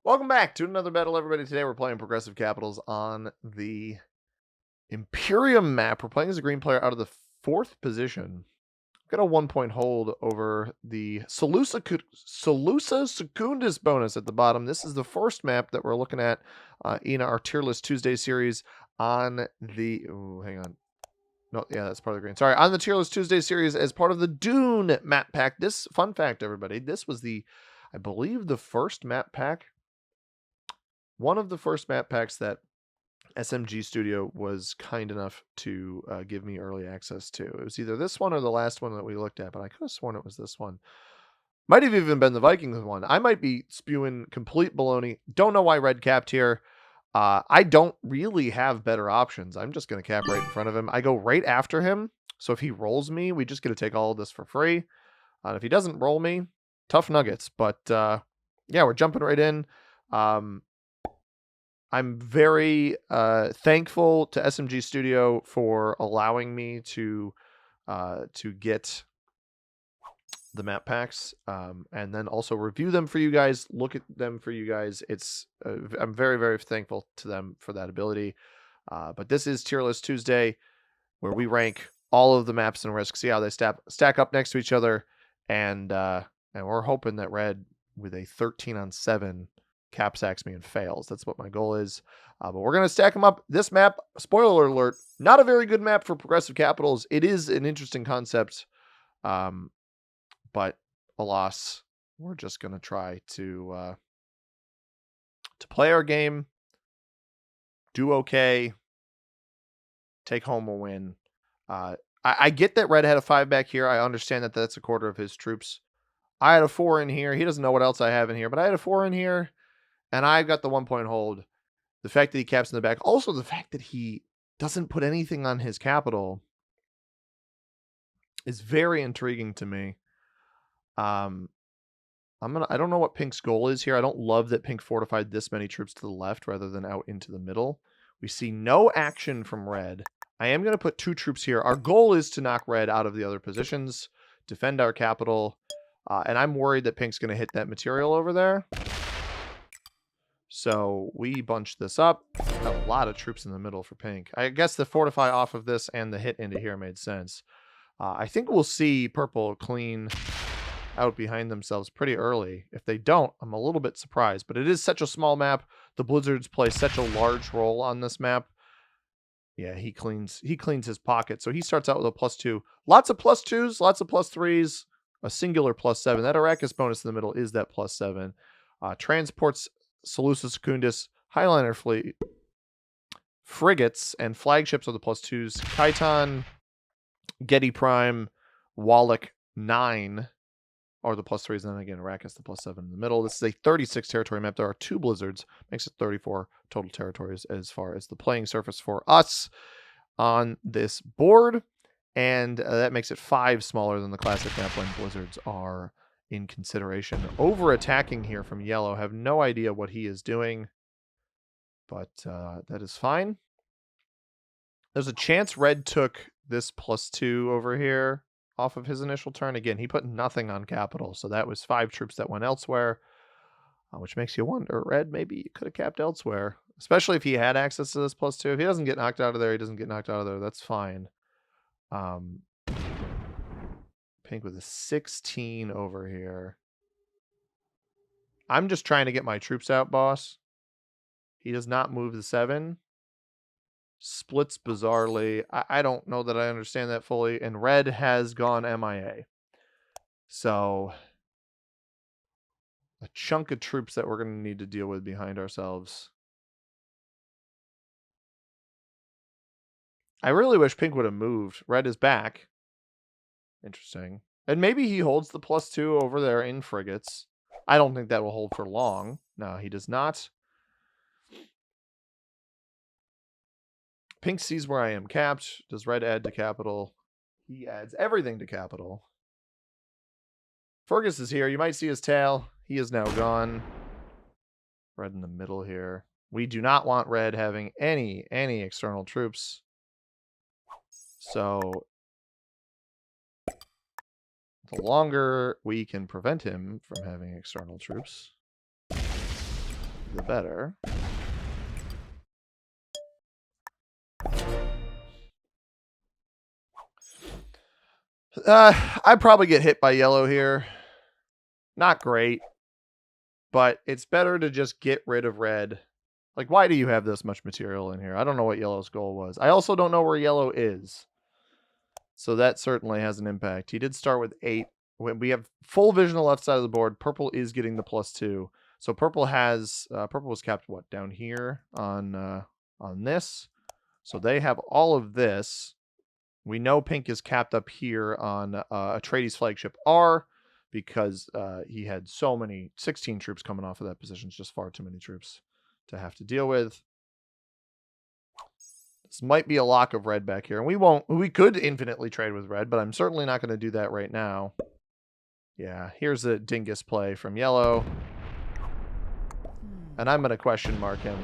Welcome back to another battle, everybody. Today we're playing Progressive Capitals on the Imperium map. We're playing as a green player out of the 4th position. Got a 1-point hold over the Solusa Secundus bonus at the bottom. This is the first map that we're looking at in our Tier List Tuesday series on the... Oh, hang on. No, yeah, that's part of the green. Sorry, on the Tier List Tuesday series as part of the Dune map pack. This, fun fact, everybody, this was I believe, the first map pack. One of the first map packs that SMG Studio was kind enough to give me early access to. It was either this one or the last one that we looked at, but I could have sworn it was this one. Might have even been the Vikings one. I might be spewing complete baloney. Don't know why red capped here. I don't really have better options. I'm just going to cap right in front of him. I go right after him. So if he rolls me, we just get to take all of this for free. If he doesn't roll me, tough nuggets. But yeah, we're jumping right in. I'm very thankful to SMG Studio for allowing me to get the map packs and then also review them for you guys, look at them for you guys. It's I'm very, very thankful to them for that ability. But this is Tier List Tuesday, where we rank all of the maps and risk, see how they stack up next to each other, and we're hoping that red with a 13-on-7 cap sacks me and fails. That's what my goal is. But we're going to stack them up. This map, spoiler alert, not a very good map for Progressive Capitals. It is an interesting concept, but alas, we're just going to try to play our game, do okay, take home a win. I get that red had a 5 back here. I understand that that's a quarter of his troops. I had a 4 in here. He doesn't know what else I have in here, but I had a 4 in here. And I've got the 1-point hold. The fact that he caps in the back. Also, the fact that he doesn't put anything on his capital is very intriguing to me. I don't know what Pink's goal is here. I don't love that Pink fortified this many troops to the left rather than out into the middle. We see no action from red. I am going to put 2 troops here. Our goal is to knock red out of the other positions, defend our capital, and I'm worried that Pink's going to hit that material over there. So we bunch this up. Got a lot of troops in the middle for Pink. I guess the fortify off of this and the hit into here made sense. I think we'll see purple clean out behind themselves pretty early. If they don't, I'm a little bit surprised. But it is such a small map. The Blizzards play such a large role on this map. Yeah, he cleans his pocket. So he starts out with a +2. Lots of +2s, lots of +3s, a singular +7. That Arrakis bonus in the middle is that +7. Transports Solusa Secundus, Highliner fleet, frigates, and flagships are the +2s. Khitan, Getty Prime, Wallach 9 are the +3s, and then again, Arrakis the +7 in the middle. This is a 36 territory map. There are 2 blizzards, makes it 34 total territories as far as the playing surface for us on this board, and that makes it 5 smaller than the classic map when blizzards are in consideration. Over attacking here from yellow. Have no idea what he is doing, but that is fine. There's a chance red took this +2 over here off of his initial turn. Again, he put nothing on capital, so that was 5 troops that went elsewhere, which makes you wonder, red maybe could have capped elsewhere, especially if he had access to this +2. If he doesn't get knocked out of there, he doesn't get knocked out of there. That's fine. Pink with a 16 over here. I'm just trying to get my troops out, boss. He does not move the 7. Splits bizarrely. I don't know that I understand that fully. And red has gone MIA. So a chunk of troops that we're going to need to deal with behind ourselves. I really wish Pink would have moved. Red is back. Interesting. And maybe he holds the +2 over there in frigates. I don't think that will hold for long. No, he does not. Pink sees where I am capped. Does red add to capital? He adds everything to capital. Fergus is here. You might see his tail. He is now gone. Red in the middle here. We do not want red having any external troops. So the longer we can prevent him from having external troops, better. I'd probably get hit by yellow here. Not great, but it's better to just get rid of red. Like, why do you have this much material in here? I don't know what yellow's goal was. I also don't know where yellow is. So that certainly has an impact. He did start with 8. When we have full vision on the left side of the board, purple is getting the +2. So purple has purple was capped what, down here on this. So they have all of this. We know pink is capped up here on Atreides flagship R because he had so many 16 troops coming off of that position. It's just far too many troops to have to deal with. This might be a lock of red back here. And we could infinitely trade with red, but I'm certainly not going to do that right now. Yeah, here's a dingus play from yellow. And I'm going to question mark him.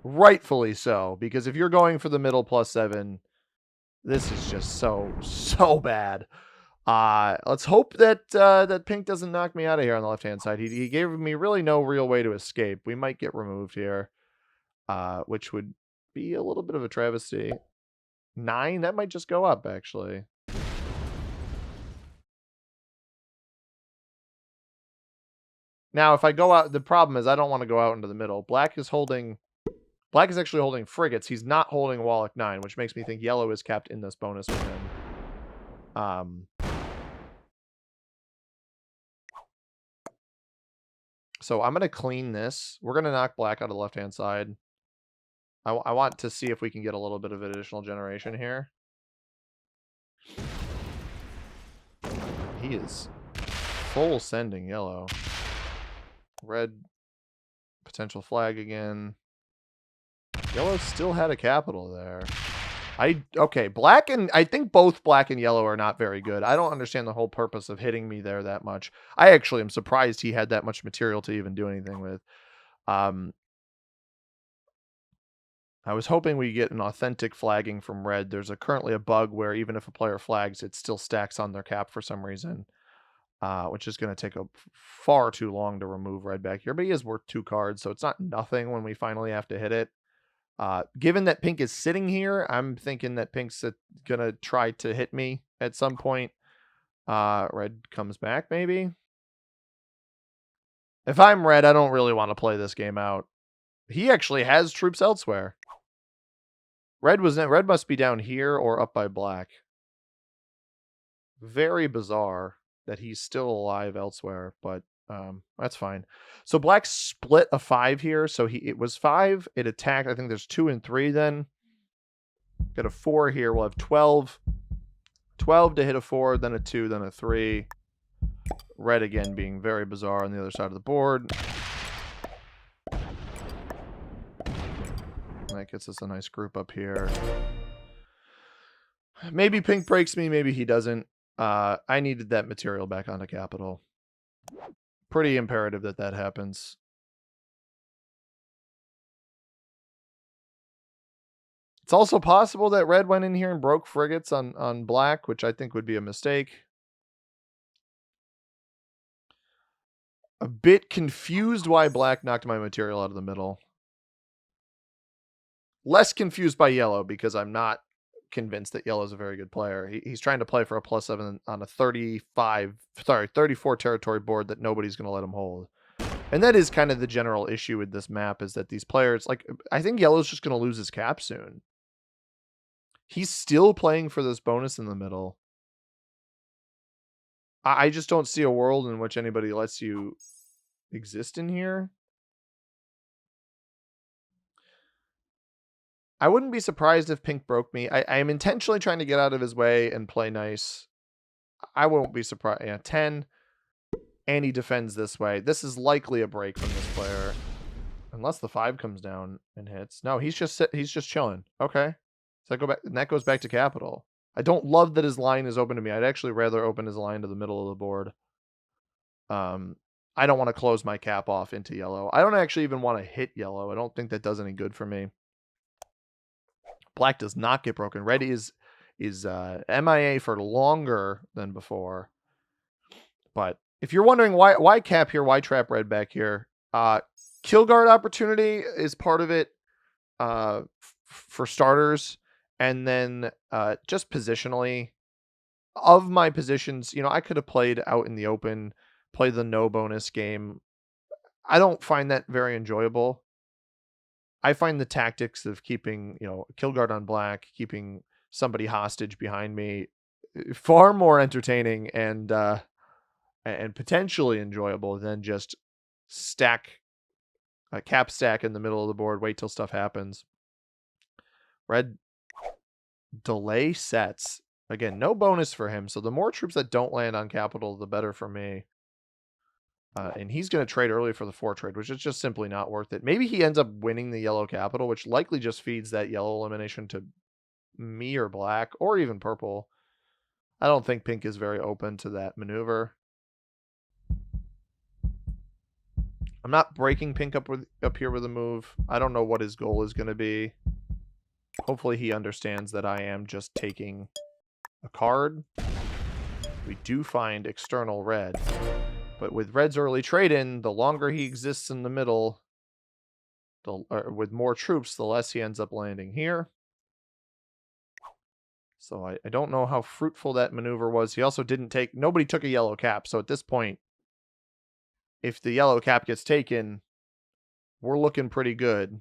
Rightfully so, because if you're going for the middle +7, this is just so bad. Let's hope that that pink doesn't knock me out of here on the left-hand side. He gave me really no real way to escape. We might get removed here, which would be a little bit of a travesty. 9, that might just go up, actually. Now, if I go out, the problem is I don't want to go out into the middle. Black is actually holding frigates. He's not holding Wallach 9, which makes me think yellow is capped in this bonus with him. So I'm going to clean this. We're going to knock black out of the left-hand side. I want to see if we can get a little bit of additional generation here. He is full sending yellow. Red, potential flag again. Yellow still had a capital there. Okay, black and I think both black and yellow are not very good. I don't understand the whole purpose of hitting me there that much. I actually am surprised he had that much material to even do anything with. I was hoping we get an authentic flagging from red. There's currently a bug where even if a player flags, it still stacks on their cap for some reason, which is going to take far too long to remove red back here. But he is worth 2 cards, so it's not nothing when we finally have to hit it. Given that pink is sitting here, I'm thinking that pink's going to try to hit me at some point. Red comes back, maybe. If I'm red, I don't really want to play this game out. He actually has troops elsewhere. Red must be down here or up by black. Very bizarre that he's still alive elsewhere, but that's fine. So black split a 5 here. So it was 5. It attacked. I think there's 2 and 3 then. Got a 4 here. We'll have 12. 12 to hit a 4, then a 2, then a 3. Red again being very bizarre on the other side of the board. That gets us a nice group up here. Maybe pink breaks me, maybe he doesn't. I needed that material back onto capital. Pretty imperative that that happens. It's also possible that red went in here and broke frigates on black, which I think would be a mistake. A bit confused why black knocked my material out of the middle. Less confused by yellow because I'm not convinced that yellow is a very good player. He's trying to play for a +7 on a 34 territory board that nobody's going to let him hold. And that is kind of the general issue with this map, is that these players, like, I think yellow's just going to lose his cap soon. He's still playing for this bonus in the middle. I just don't see a world in which anybody lets you exist in here. I wouldn't be surprised if pink broke me. I am intentionally trying to get out of his way and play nice. I won't be surprised. Yeah, 10. And he defends this way. This is likely a break from this player. Unless the 5 comes down and hits. No, he's just chilling. Okay. So I go back, and that goes back to capital. I don't love that his line is open to me. I'd actually rather open his line to the middle of the board. I don't want to close my cap off into yellow. I don't actually even want to hit yellow. I don't think that does any good for me. Black does not get broken. Red is MIA for longer than before. But if you're wondering why cap here, why trap red back here, Kill guard opportunity is part of it, for starters, and then just positionally. Of my positions, I could have played out in the open, play the no bonus game. I don't find that very enjoyable. I find the tactics of keeping, kill guard on black, keeping somebody hostage behind me, far more entertaining and potentially enjoyable than just stack a cap stack in the middle of the board, wait till stuff happens. Red delay sets. Again, no bonus for him, so the more troops that don't land on capital, the better for me. And he's going to trade early for the 4 trade, which is just simply not worth it. Maybe he ends up winning the yellow capital, which likely just feeds that yellow elimination to me or black, or even purple. I don't think pink is very open to that maneuver. I'm not breaking pink up here with a move. I don't know what his goal is going to be. Hopefully he understands that I am just taking a card. We do find external red. But with red's early trade-in, the longer he exists in the middle, with more troops, the less he ends up landing here. So I don't know how fruitful that maneuver was. He also nobody took a yellow cap. So at this point, if the yellow cap gets taken, we're looking pretty good.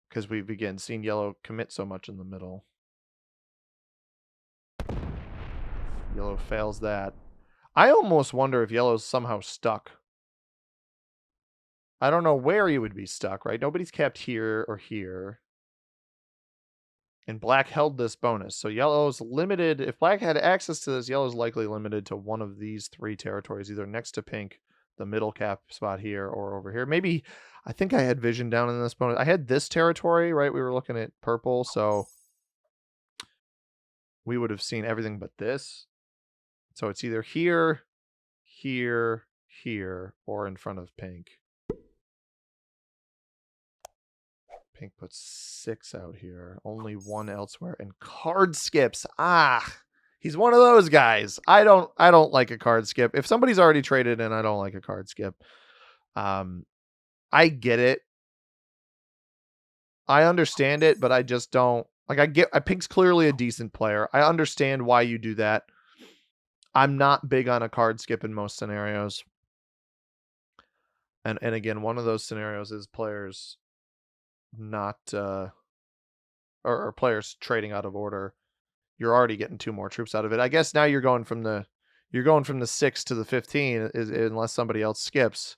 Because we've, again, seen yellow commit so much in the middle. Yellow fails that. I almost wonder if yellow's somehow stuck. I don't know where he would be stuck, right? Nobody's capped here or here. And black held this bonus. So yellow's limited. If black had access to this, yellow's likely limited to one of these 3 territories, either next to pink, the middle cap spot here, or over here. Maybe, I think I had vision down in this bonus. I had this territory, right? We were looking at purple, so we would have seen everything but this. So it's either here, here, here, or in front of pink. Pink puts 6 out here. Only 1 elsewhere. And card skips. He's one of those guys. I don't like a card skip. If somebody's already traded in, I don't like a card skip. I get it. I understand it, but I just don't. Pink's clearly a decent player. I understand why you do that. I'm not big on a card skip in most scenarios. And again, one of those scenarios is players not or players trading out of order. You're already getting 2 more troops out of it. I guess now you're going from the 6 to the 15 unless somebody else skips.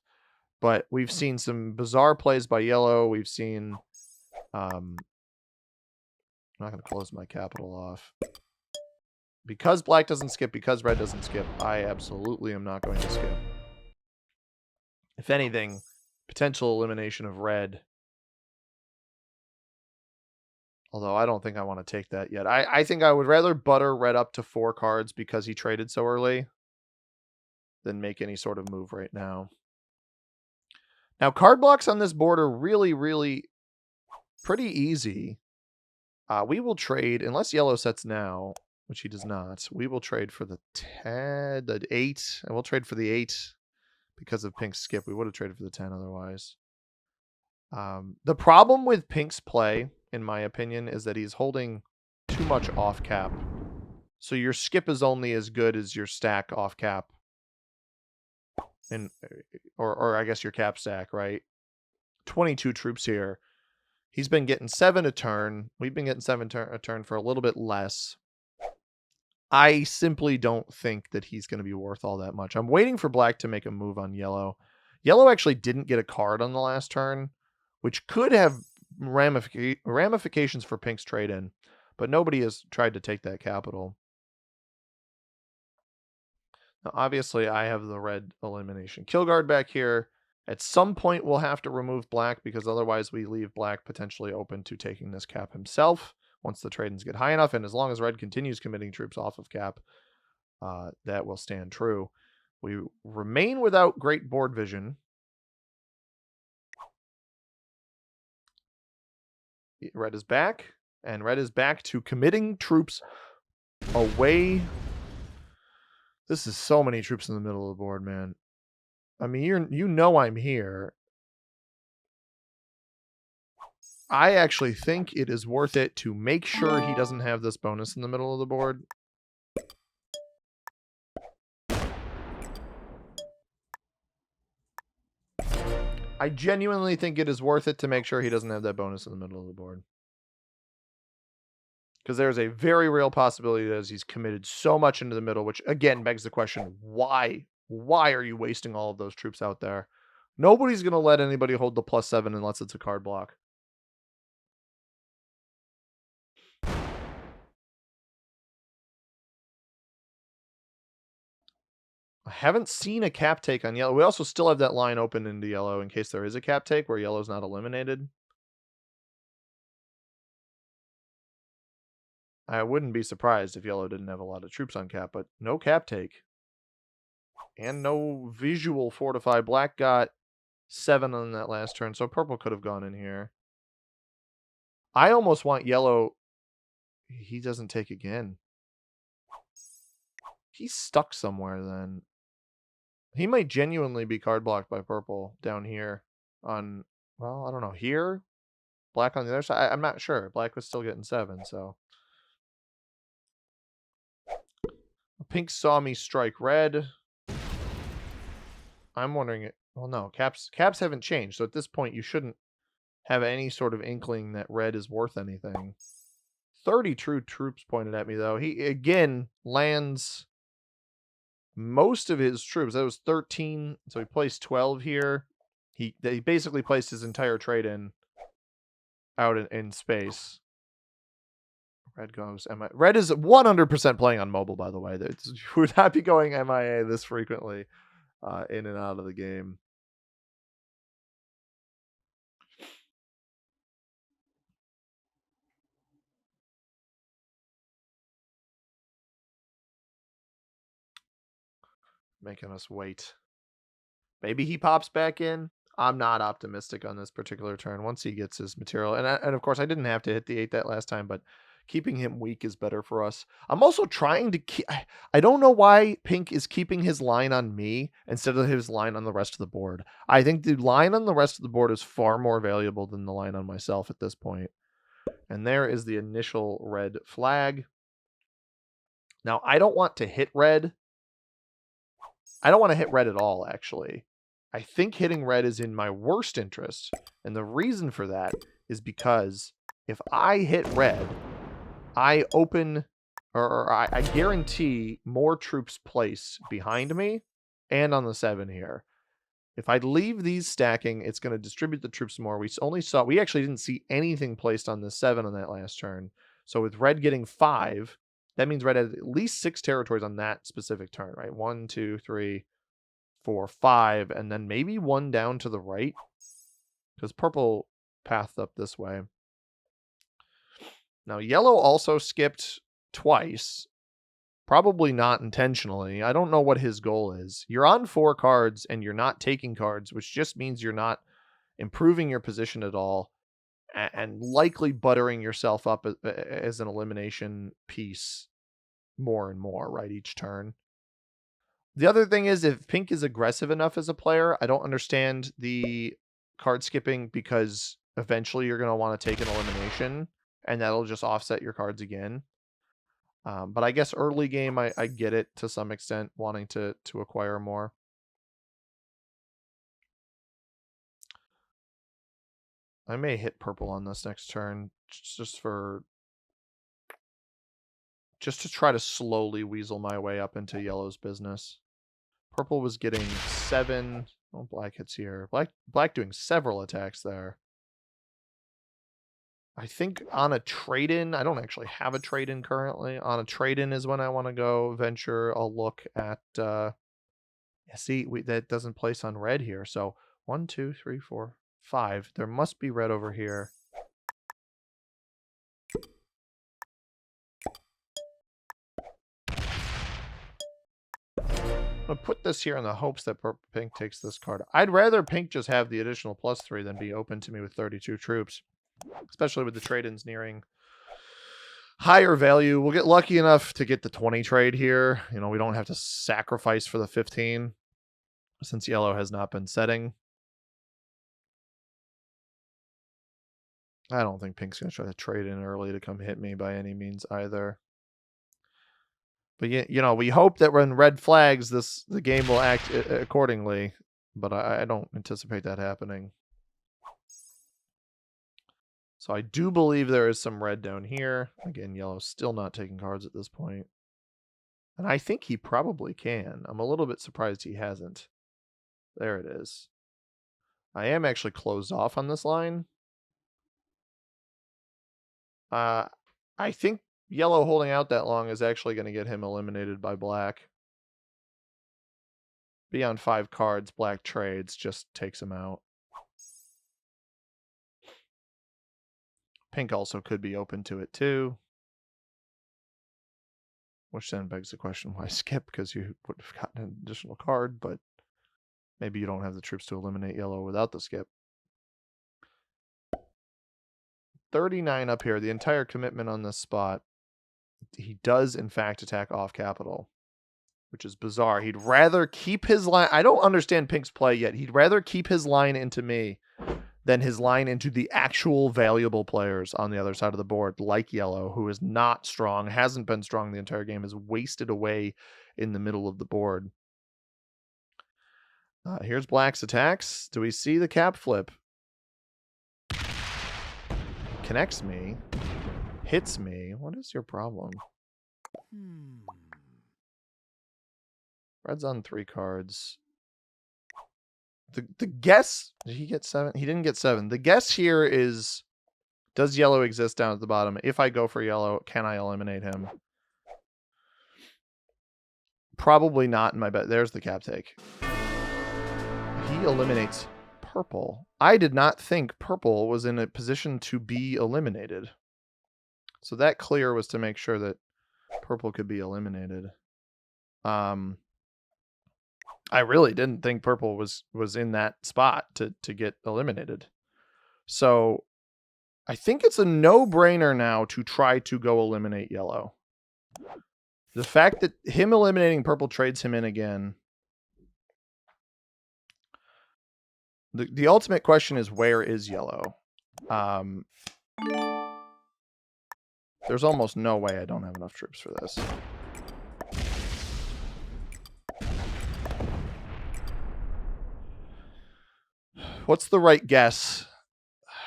But we've seen some bizarre plays by yellow. We've seen I'm not going to close my capital off. Because black doesn't skip, because red doesn't skip, I absolutely am not going to skip. If anything, potential elimination of red. Although I don't think I want to take that yet. I think I would rather butter red up to 4 cards because he traded so early than make any sort of move right now. Now, card blocks on this board are really, really pretty easy. We will trade, unless yellow sets now, which he does not. We will trade for the 8, and we'll trade for the 8 because of pink's skip. We would have traded for the 10 otherwise. The problem with pink's play, in my opinion, is that he's holding too much off cap. So your skip is only as good as your stack off cap. Or I guess your cap stack, right? 22 troops here. He's been getting 7 a turn. We've been getting 7 a turn for a little bit less. I simply don't think that he's going to be worth all that much. I'm waiting for black to make a move on yellow. Yellow actually didn't get a card on the last turn, which could have ramifications for pink's trade-in, but nobody has tried to take that capital. Now, obviously, I have the red elimination kill guard back here. At some point, we'll have to remove black because otherwise we leave black potentially open to taking this cap himself once the trade-ins get high enough. And as long as red continues committing troops off of cap, that will stand true. We remain without great board vision. Red is back, and red is back to committing troops away. This is so many troops in the middle of the board, man. I mean, you know I'm here. I actually think it is worth it to make sure he doesn't have this bonus in the middle of the board. I genuinely think it is worth it to make sure he doesn't have that bonus in the middle of the board. Because there's a very real possibility that he's committed so much into the middle, which again begs the question, why? Why are you wasting all of those troops out there? Nobody's going to let anybody hold the +7 unless it's a card block. I haven't seen a cap take on yellow. We also still have that line open into yellow in case there is a cap take where yellow's not eliminated. I wouldn't be surprised if yellow didn't have a lot of troops on cap, but no cap take. And no visual fortify. Black got 7 on that last turn, so purple could have gone in here. I almost want yellow. He doesn't take again. He's stuck somewhere then. He might genuinely be card blocked by purple down here on, well, I don't know, here? Black on the other side? I'm not sure. Black was still getting 7, so. Pink saw me strike red. I'm wondering, well, no, caps haven't changed, so at this point you shouldn't have any sort of inkling that red is worth anything. 30 true troops pointed at me, though. He, again, lands most of his troops. That was 13, so he placed 12 here. He basically placed his entire trade in out in space. Red goes MIA. Red is 100% playing on mobile, by the way. Would not be going MIA this frequently in and out of the game. Making us wait. Maybe he pops back in. I'm not optimistic on this particular turn once he gets his material. And of course, I didn't have to hit the 8 that last time, but keeping him weak is better for us. I'm also trying to keep... I don't know why Pink is keeping his line on me instead of his line on the rest of the board. I think the line on the rest of the board is far more valuable than the line on myself at this point. And there is the initial red flag. Now, I don't want to hit red. I don't want to hit red at all, actually. I think hitting red is in my worst interest. And the reason for that is because if I hit red, I open, or I guarantee more troops place behind me and on the 7 here. If I leave these stacking, it's going to distribute the troops more. We actually didn't see anything placed on the 7 on that last turn. So with red getting 5, that means red had at least 6 territories on that specific turn, right? 1, 2, 3, 4, 5, and then maybe 1 down to the right, because purple pathed up this way. Now, yellow also skipped twice, probably not intentionally. I don't know what his goal is. You're on 4 cards, and you're not taking cards, which just means you're not improving your position at all, and likely buttering yourself up as an elimination piece more and more, right, each turn. The other thing is, if Pink is aggressive enough as a player, I don't understand the card skipping, because eventually you're going to want to take an elimination, and that'll just offset your cards again. But I guess early game, I get it to some extent, wanting to acquire more. I may hit purple on this next turn, just to try to slowly weasel my way up into yellow's business. Purple was getting 7. Oh, black hits here. Black doing several attacks there. I think on a trade-in, I don't actually have a trade-in currently. On a trade-in is when I want to go venture. I'll look at, see, that doesn't place on red here. So 1, 2, 3, 4, 5. There must be red over here. I'm going to put this here in the hopes that Pink takes this card. I'd rather Pink just have the additional +3 than be open to me with 32 troops, especially with the trade-ins nearing higher value. We'll get lucky enough to get the 20 trade here. You know, we don't have to sacrifice for the 15. since yellow has not been setting. I don't think pink's going to try to trade in early to come hit me by any means either. But you know, we hope that when red flags, the game will act accordingly. But I don't anticipate that happening. So I do believe there is some red down here. Again, yellow's still not taking cards at this point. And I think he probably can. I'm a little bit surprised he hasn't. There it is. I am actually closed off on this line. I think yellow holding out that long is actually going to get him eliminated by black. Beyond 5 cards, black trades, just takes him out. Pink also could be open to it too. Which then begs the question, why skip? Because you would have gotten an additional card, but maybe you don't have the troops to eliminate yellow without the skip. 39 up here, the entire commitment on this spot. He does, in fact, attack off capital, which is bizarre. He'd rather keep his line. I don't understand Pink's play yet. He'd rather keep his line into me than his line into the actual valuable players on the other side of the board, like yellow, who is not strong, hasn't been strong the entire game, is wasted away in the middle of the board. Here's black's attacks. Do we see the cap flip? Connects me. Hits me. What is your problem? Red's on 3 cards. The guess, did he get 7? He didn't get 7. The guess here is, does yellow exist down at the bottom? If I go for yellow, can I eliminate him? Probably not in my bet. There's the cap take. He eliminates purple. I did not think purple was in a position to be eliminated. So that clear was to make sure that purple could be eliminated. I really didn't think purple was in that spot to get eliminated. So I think it's a no-brainer now to try to go eliminate yellow. The fact that him eliminating purple trades him in again. The ultimate question is, where is yellow? There's almost no way I don't have enough troops for this. What's the right guess?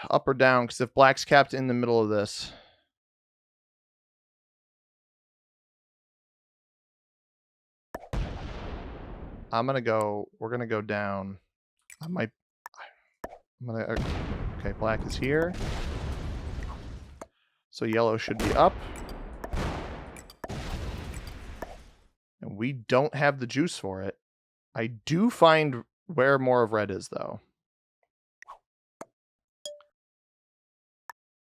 Up or down? Because if black's capped in the middle of this. We're going to go down. Okay, black is here. So yellow should be up. And we don't have the juice for it. I do find where more of red is, though.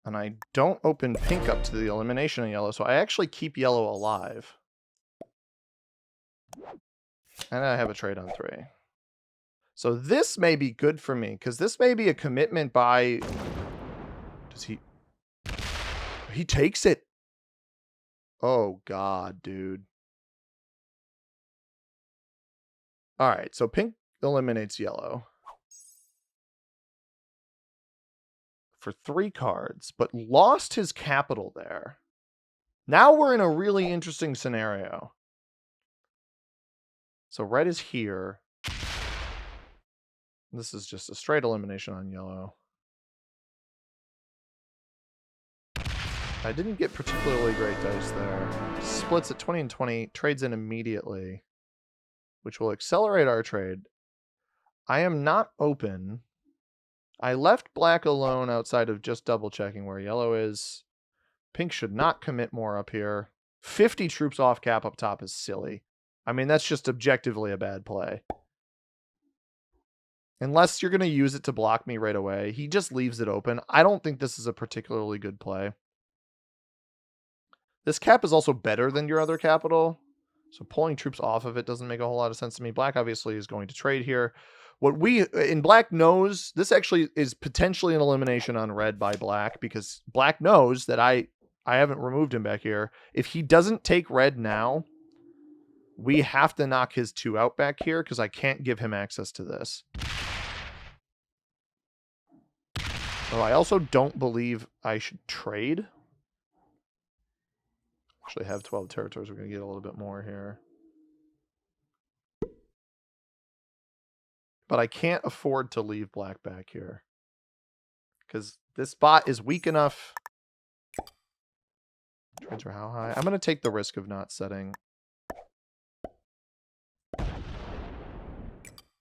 And I don't open pink up to the elimination of yellow, so I actually keep yellow alive. And I have a trade on 3. So this may be good for me, because this may be a commitment by... Does he... He takes it. Oh, God, dude. All right, so pink eliminates yellow. For 3 cards, but lost his capital there. Now we're in a really interesting scenario. So red is here. This is just a straight elimination on yellow. I didn't get particularly great dice there. Splits at 20 and 20, trades in immediately, which will accelerate our trade. I am not open. I left black alone outside of just double checking where yellow is. Pink should not commit more up here. 50 troops off cap up top is silly. I mean, that's just objectively a bad play. Unless you're going to use it to block me right away. He just leaves it open. I don't think this is a particularly good play. This cap is also better than your other capital. So pulling troops off of it doesn't make a whole lot of sense to me. Black obviously is going to trade here. What we in black knows, this actually is potentially an elimination on red by black, because black knows that I haven't removed him back here. If he doesn't take red now, We have to knock his 2 out back here because I can't give him access to this. Oh, I also don't believe I should trade. Actually have 12 territories. We're going to get a little bit more here. But I can't afford to leave black back here. Because this bot is weak enough. Trades are how high? I'm going to take the risk of not setting.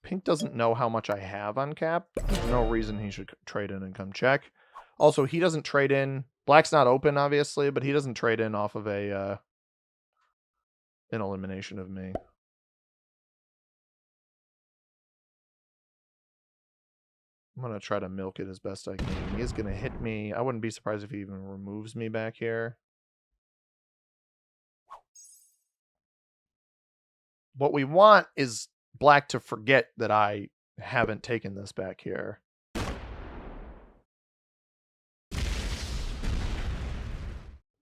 Pink doesn't know how much I have on cap. There's no reason he should trade in and come check. Also, he doesn't trade in. Black's not open, obviously, but he doesn't trade in off of an elimination of me. I'm going to try to milk it as best I can. He is going to hit me. I wouldn't be surprised if he even removes me back here. What we want is black to forget that I haven't taken this back here.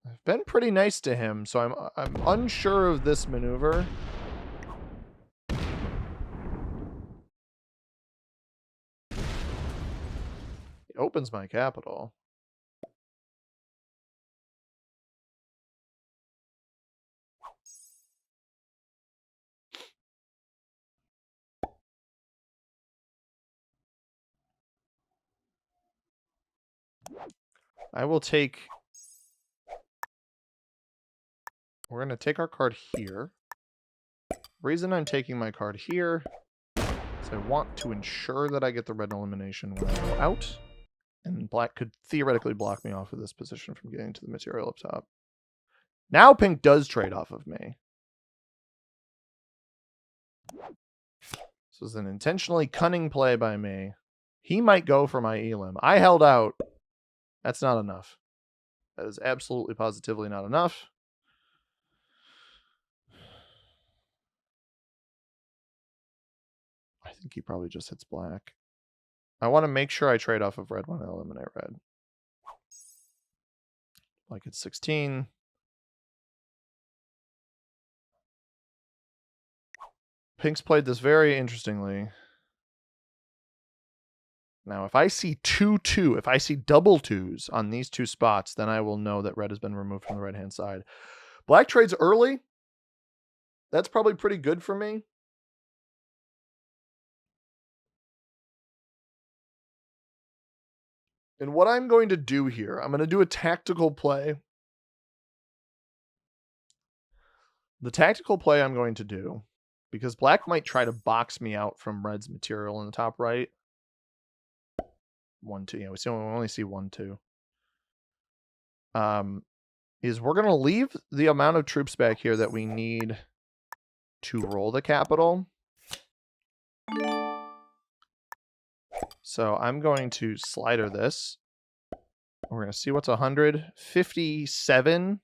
I've been pretty nice to him, so I'm unsure of this maneuver. It opens my capital. I will take... We're going to take our card here. The reason I'm taking my card here is I want to ensure that I get the red elimination when I go out. And black could theoretically block me off of this position from getting to the material up top. Now pink does trade off of me. This was an intentionally cunning play by me. He might go for my elim. I held out. That's not enough. That is absolutely positively not enough. I think he probably just hits black. I want to make sure I trade off of red when I eliminate red. Like it's 16. Pink's played this very interestingly. Now, if I see 2-2, if I see double 2s on these 2 spots, then I will know that red has been removed from the right-hand side. Black trades early. That's probably pretty good for me. And what I'm going to do here, I'm going to do a tactical play. The tactical play I'm going to do, because black might try to box me out from red's material in the top right. 1, 2. Yeah, we only see 1, 2. Is we're going to leave the amount of troops back here that we need to roll the capital. So I'm going to slider this. We're going to see what's 100. 57.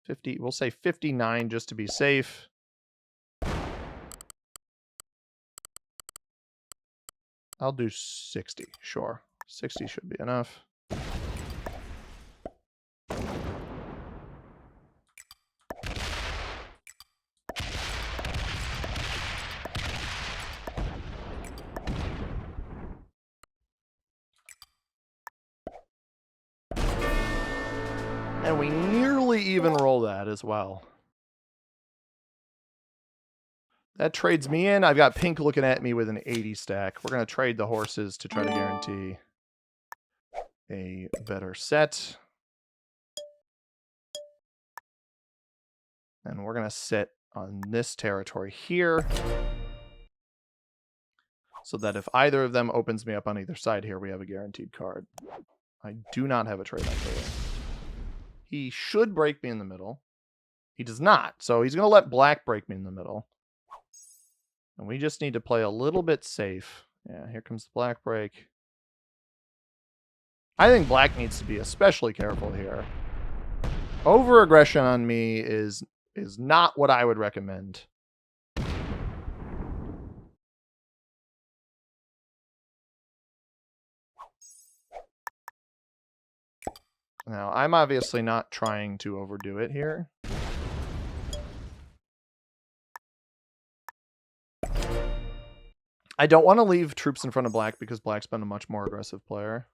50. We'll say 59 just to be safe. I'll do 60. Sure. 60 should be enough. And we nearly even roll that as well. That trades me in. I've got pink looking at me with an 80 stack. We're going to trade the horses to try to guarantee a better set. And we're going to sit on this territory here. So that if either of them opens me up on either side here, we have a guaranteed card. I do not have a trade on clear. He should break me in the middle. He does not. So he's going to let black break me in the middle. And we just need to play a little bit safe. Yeah, here comes the black break. I think black needs to be especially careful here. Over-aggression on me is not what I would recommend. Now, I'm obviously not trying to overdo it here. I don't want to leave troops in front of black because black's been a much more aggressive player.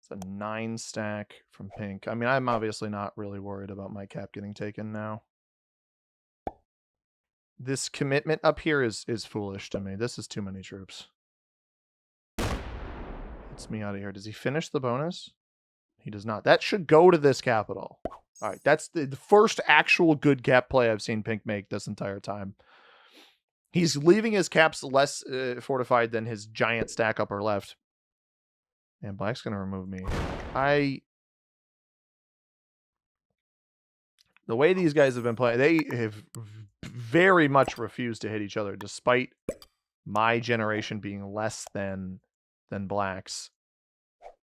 It's a 9 stack from pink. I mean, I'm obviously not really worried about my cap getting taken now. This commitment up here is foolish to me. This is too many troops. Gets me out of here. Does he finish the bonus? He does not. That should go to this capital. All right, that's the first actual good cap play I've seen pink make this entire time. He's leaving his caps less fortified than his giant stack upper left. And black's going to remove me. The way these guys have been playing, they have very much refused to hit each other, despite my generation being less than black's.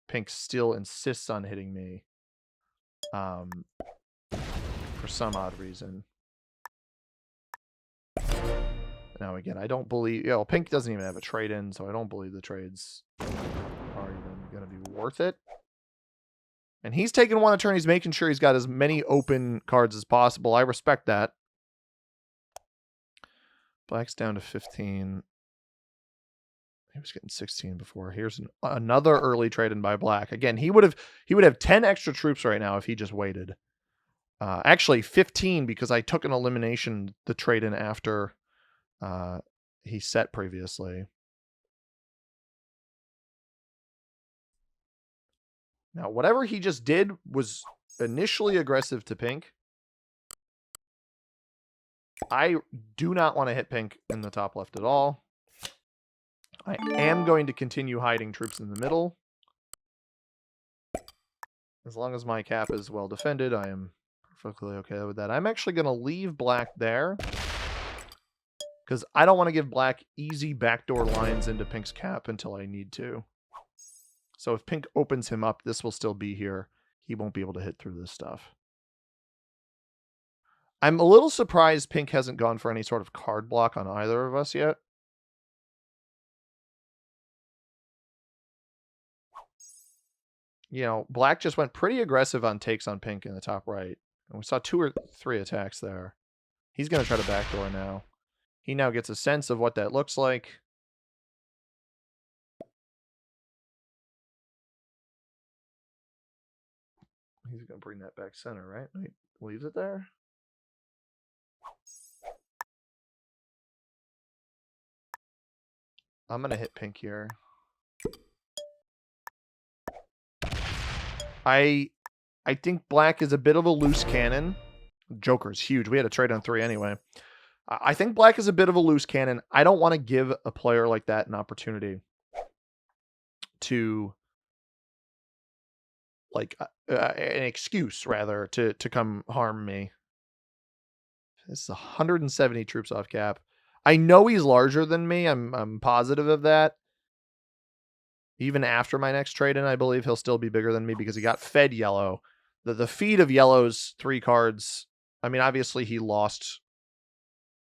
Pink still insists on hitting me. For some odd reason. Now again, I don't believe... pink doesn't even have a trade-in, so I don't believe the trades are even going to be worth it. And he's taking one a turn. He's making sure he's got as many open cards as possible. I respect that. Black's down to 15. He was getting 16 before. Here's another early trade-in by black. Again, he would have 10 extra troops right now if he just waited. Actually, 15 because I took an elimination, the trade-in after he set previously. Now, whatever he just did was initially aggressive to pink. I do not want to hit pink in the top left at all. I am going to continue hiding troops in the middle. As long as my cap is well defended, I am perfectly okay with that. I'm actually going to leave black there because I don't want to give black easy backdoor lines into pink's cap until I need to. So if pink opens him up, this will still be here. He won't be able to hit through this stuff. I'm a little surprised pink hasn't gone for any sort of card block on either of us yet. Black just went pretty aggressive on takes on pink in the top right. And we saw 2 or 3 attacks there. He's going to try to backdoor now. He now gets a sense of what that looks like. He's going to bring that back center, right? He leaves it there. I'm going to hit pink here. I think black is a bit of a loose cannon. Joker's huge. We had a trade on 3 anyway. I think black is a bit of a loose cannon. I don't want to give a player like that an opportunity to, an excuse, rather, to come harm me. This is 170 troops off cap. I know he's larger than me. I'm positive of that. Even after my next trade-in, I believe he'll still be bigger than me because he got fed yellow. The feed of yellow's 3 cards... I mean, obviously he lost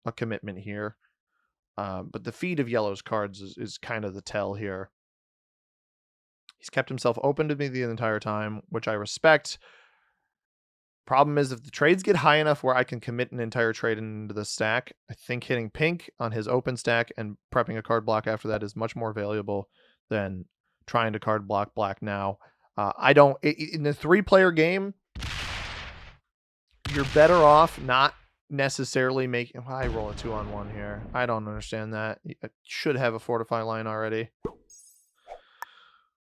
a commitment here. But the feed of yellow's cards is kind of the tell here. He's kept himself open to me the entire time, which I respect. Problem is, if the trades get high enough where I can commit an entire trade into the stack, I think hitting pink on his open stack and prepping a card block after that is much more valuable than trying to card block black now. In the 3-player game, you're better off not necessarily making... I roll a 2-on-1 here. I don't understand that. I should have a fortify line already.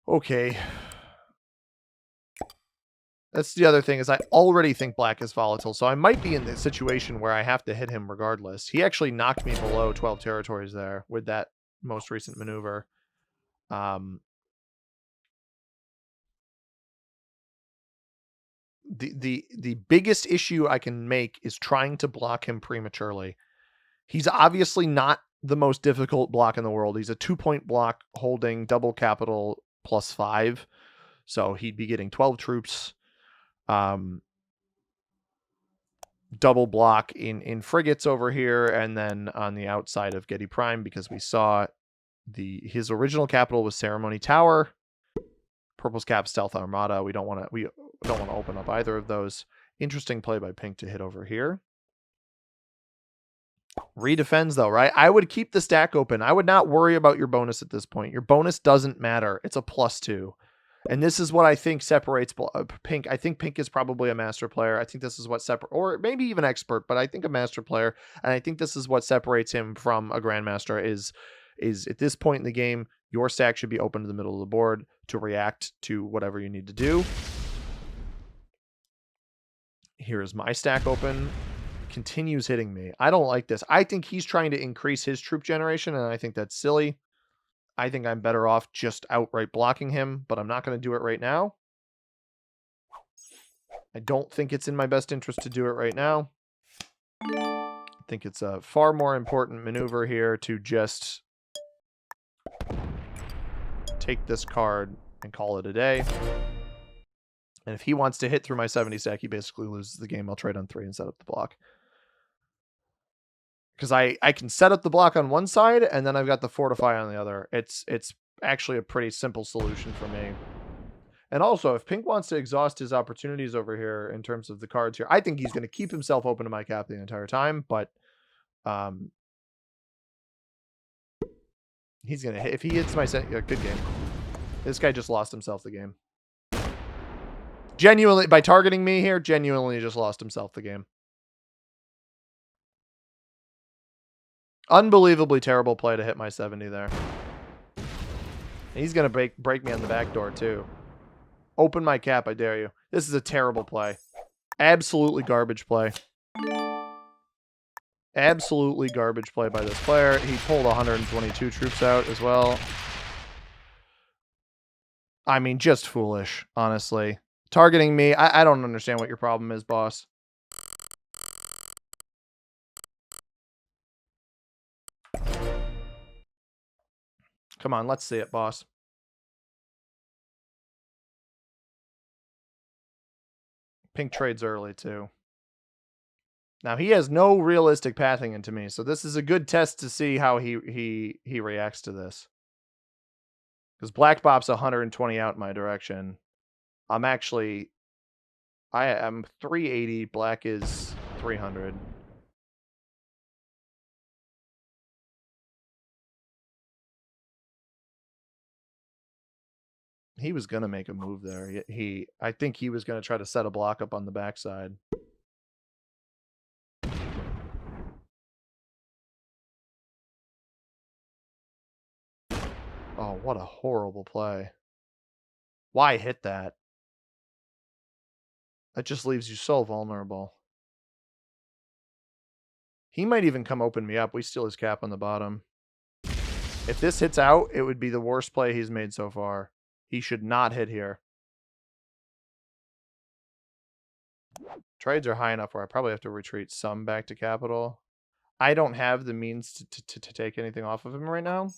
Okay. That's the other thing, is I already think black is volatile, so I might be in the situation where I have to hit him regardless. He actually knocked me below 12 territories there with that most recent maneuver. The biggest issue I can make is trying to block him prematurely. He's obviously not the most difficult block in the world. He's a 2-point block holding double capital +5. So he'd be getting 12 troops. Double block in frigates over here, and then on the outside of Getty Prime, because we saw his original capital was Ceremony Tower. Purple's cap Stealth Armada. We don't want to open up either of those. Interesting play by pink to hit over here. Redefends though, right? I would keep the stack open. I would not worry about your bonus at this point. Your bonus doesn't matter. It's a +2. And this is what I think separates Pink. I think Pink is probably a master player. I think this is what or maybe even expert, but I think a master player. And I think this is what separates him from a grandmaster is at this point in the game, your stack should be open to the middle of the board to react to whatever you need to do. Here is my stack open. Continues hitting me. I don't like this. I think he's trying to increase his troop generation, and I think that's silly. I think I'm better off just outright blocking him, but I'm not going to do it right now. I don't think it's in my best interest to do it right now. I think it's a far more important maneuver here to just take this card and call it a day. And if he wants to hit through my 70 stack, he basically loses the game. I'll trade on 3 and set up the block. Because I can set up the block on one side, and then I've got the fortify on the other. It's actually a pretty simple solution for me. And also, if Pink wants to exhaust his opportunities over here in terms of the cards here, I think he's going to keep himself open to my cap the entire time, but he's going to hit. If he hits my set, good game. This guy just lost himself the game. Genuinely, by targeting me here, genuinely just lost himself the game. Unbelievably terrible play to hit my 70 there. He's going to break me on the back door, too. Open my cap, I dare you. This is a terrible play. Absolutely garbage play. Absolutely garbage play by this player. He pulled 122 troops out as well. I mean, just foolish, honestly. Targeting me, I don't understand what your problem is, boss. Come on, let's see it, boss. Pink trades early, too. Now, he has no realistic pathing into me, so this is a good test to see how he reacts to this. Because Black Bop's 120 out in my direction. I'm 380. Black is 300. He was going to make a move there. I think he was going to try to set a block up on the backside. Oh, what a horrible play. Why hit that? That just leaves you so vulnerable. He might even come open me up. We steal his cap on the bottom. If this hits out, it would be the worst play he's made so far. He should not hit here. Trades are high enough where I probably have to retreat some back to capital. I don't have the means to take anything off of him right now.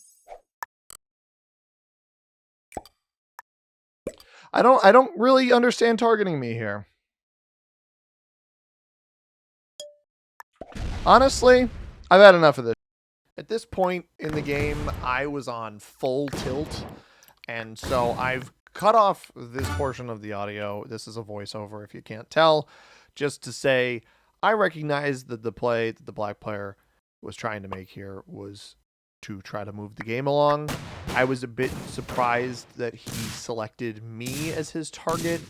I don't really understand targeting me here. Honestly, I've had enough of this. At this point in the game, I was on full tilt, and so I've cut off this portion of the audio. This is a voiceover, if you can't tell, just to say I recognize that the play that the black player was trying to make here was to try to move the game along. I was a bit surprised that he selected me as his target,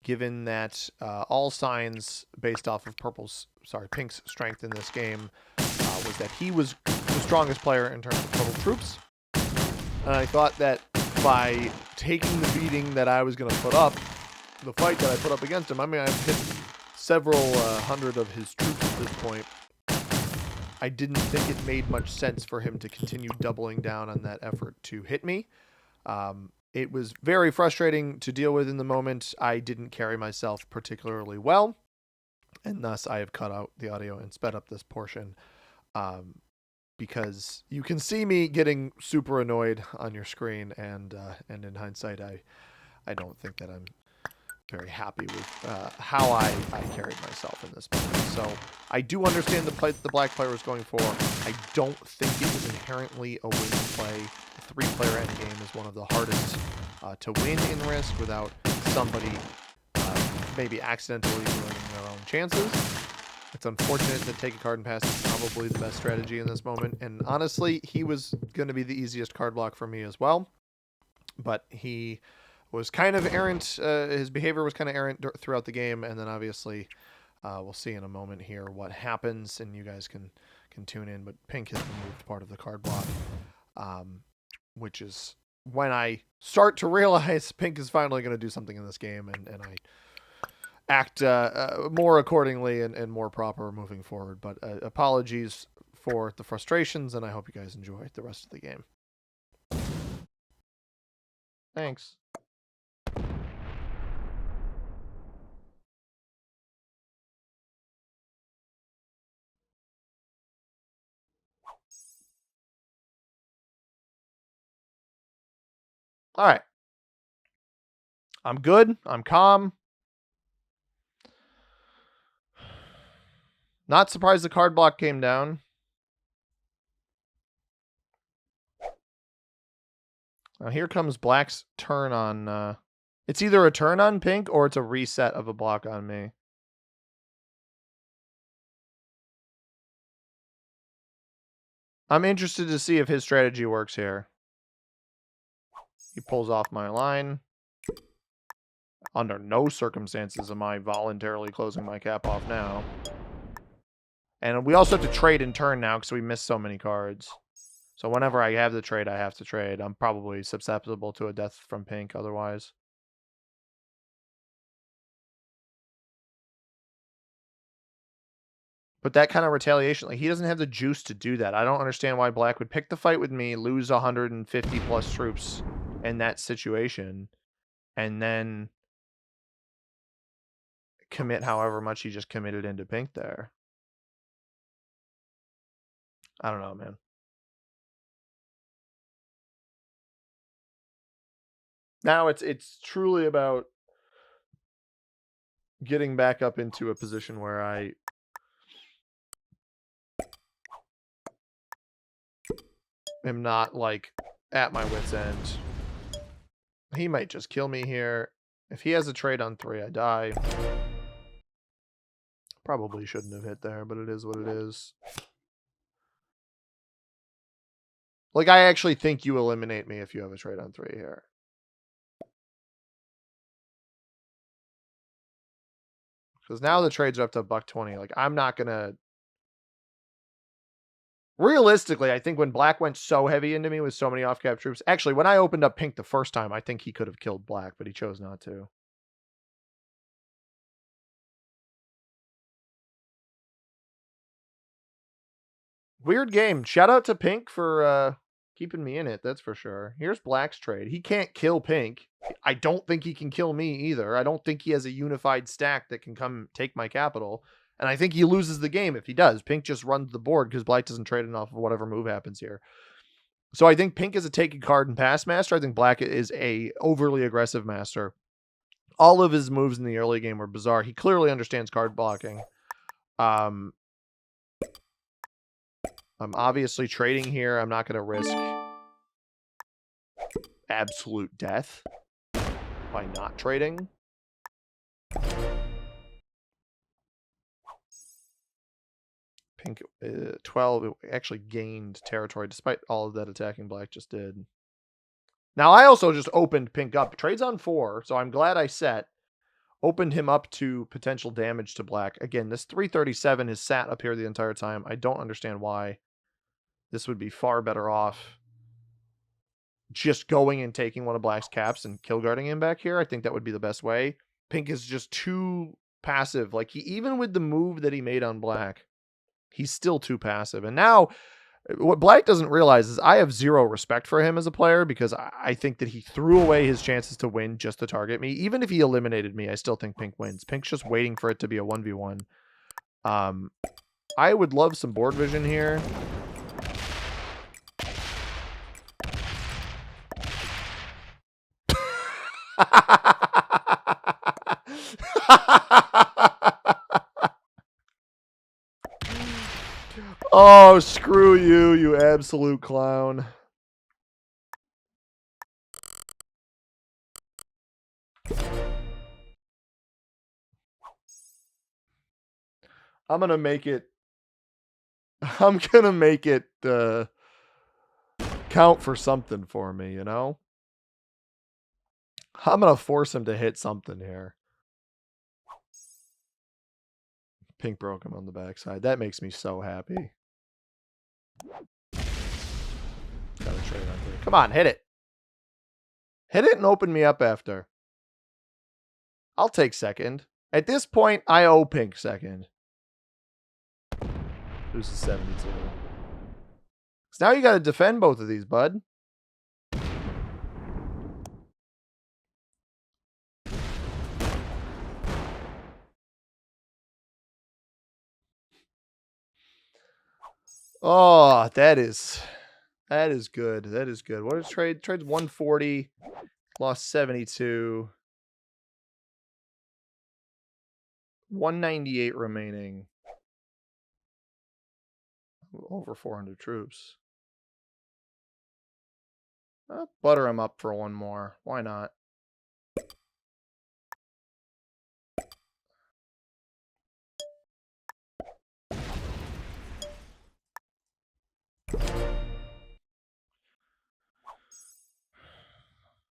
given that all signs based off of Pink's strength in this game was that he was the strongest player in terms of total troops. And I thought that by taking the beating that I was going to put up, the fight that I put up against him, I mean, I've hit several hundred of his troops at this point. I didn't think it made much sense for him to continue doubling down on that effort to hit me. It was very frustrating to deal with in the moment. I didn't carry myself particularly well, and thus I have cut out the audio and sped up this portion because you can see me getting super annoyed on your screen, and in hindsight, I don't think that I'm very happy with how I carried myself in this moment. So I do understand the play that the black player was going for. I don't think it was inherently a winning play. The 3-player endgame is one of the hardest to win in Risk without somebody maybe accidentally ruining their own chances. It's unfortunate that take a card and pass is probably the best strategy in this moment. And honestly, he was going to be the easiest card block for me as well. But he was kind of errant. His behavior was kind of errant throughout the game. And then obviously, we'll see in a moment here what happens. And you guys can tune in. But pink has removed part of the card block, which is when I start to realize pink is finally going to do something in this game. And I act more accordingly and more proper moving forward. But apologies for the frustrations, and I hope you guys enjoy the rest of the game. Thanks. All right. I'm good. I'm calm. Not surprised the card block came down. Now here comes black's turn on... it's either a turn on pink or it's a reset of a block on me. I'm interested to see if his strategy works here. He pulls off my line. Under no circumstances am I voluntarily closing my cap off now. And we also have to trade in turn now because we missed so many cards. So whenever I have the trade, I have to trade. I'm probably susceptible to a death from pink otherwise. But that kind of retaliation, like he doesn't have the juice to do that. I don't understand why black would pick the fight with me, lose 150 plus troops in that situation, and then commit however much he just committed into pink there. I don't know, man. Now it's truly about getting back up into a position where I am not like at my wit's end. He might just kill me here. If he has a trade on 3, I die. Probably shouldn't have hit there, but it is what it is. Like, I actually think you eliminate me if you have a trade on 3 here. Because now the trades are up to $120. Like, I'm not going to... Realistically, I think when black went so heavy into me with so many off-cap troops... Actually, when I opened up pink the first time, I think he could have killed black, but he chose not to. Weird game. Shout out to pink for keeping me in it, that's for sure. Here's black's trade. He can't kill pink. I don't think he can kill me either. I don't think he has a unified stack that can come take my capital. And I think he loses the game if he does. Pink just runs the board because black doesn't trade enough of whatever move happens here. So I think pink is a take a card and pass master. I think black is a overly aggressive master. All of his moves in the early game were bizarre. He clearly understands card blocking. I'm obviously trading here. I'm not going to risk absolute death by not trading. Pink 12 actually gained territory despite all of that attacking black just did. Now I also just opened pink up. Trades on 4, so I'm glad I set. Opened him up to potential damage to black. Again, this 337 is sat up here the entire time. I don't understand why. This would be far better off just going and taking one of black's caps and kill guarding him back here. I think that would be the best way. Pink is just too passive. Like, even with the move that he made on black, he's still too passive. And now what black doesn't realize is I have zero respect for him as a player because I think that he threw away his chances to win just to target me. Even if he eliminated me, I still think pink wins. Pink's just waiting for it to be a 1v1. I would love some board vision here. Oh, screw you, you absolute clown. I'm gonna make it. I'm gonna make it count for something for me, you know? I'm gonna force him to hit something here. Pink broke him on the backside. That makes me so happy. Gotta trade on 3. Come on, hit it. Hit it and open me up after. I'll take second. At this point, I owe Pink second. Loses 72. So now you gotta defend both of these, bud. Oh, that is good. That is good. What is trade? Trade's 140, lost 72. 198 remaining. Over 400 troops. Butter him up for one more. Why not?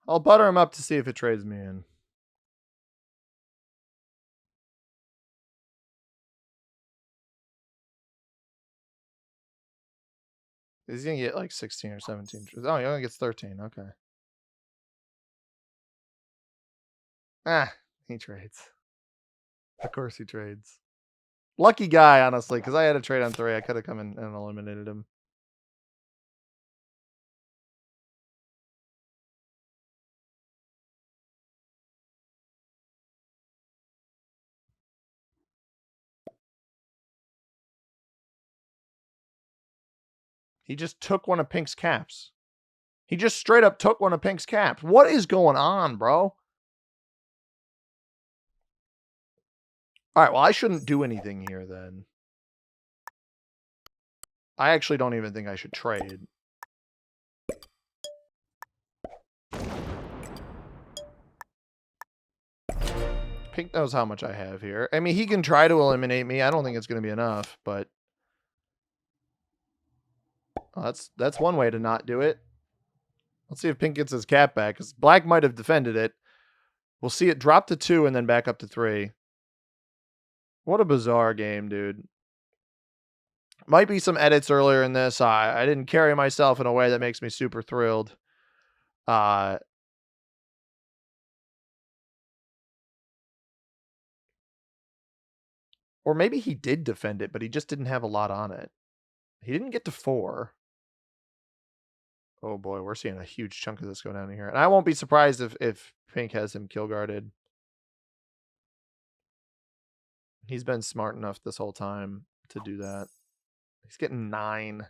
I'll butter him up to see if it trades me in. He's gonna get like 16 or 17. Oh, he only gets 13. Okay. Ah, he trades. Of course he trades. Lucky guy, honestly, because I had a trade on 3. I could have come in and eliminated him. He just took one of Pink's caps. He just straight up took one of Pink's caps. What is going on, bro? All right, well, I shouldn't do anything here then. I actually don't even think I should trade. Pink knows how much I have here. I mean, he can try to eliminate me. I don't think it's going to be enough, but that's one way to not do it. Let's see if Pink gets his cap back, because Black might have defended it. We'll see it drop to 2 and then back up to 3. What a bizarre game, dude. Might be some edits earlier in this. I didn't carry myself in a way that makes me super thrilled. Or maybe he did defend it, but he just didn't have a lot on it. He didn't get to 4. Oh boy, we're seeing a huge chunk of this go down here. And I won't be surprised if Pink has him kill guarded. He's been smart enough this whole time to do that. He's getting 9.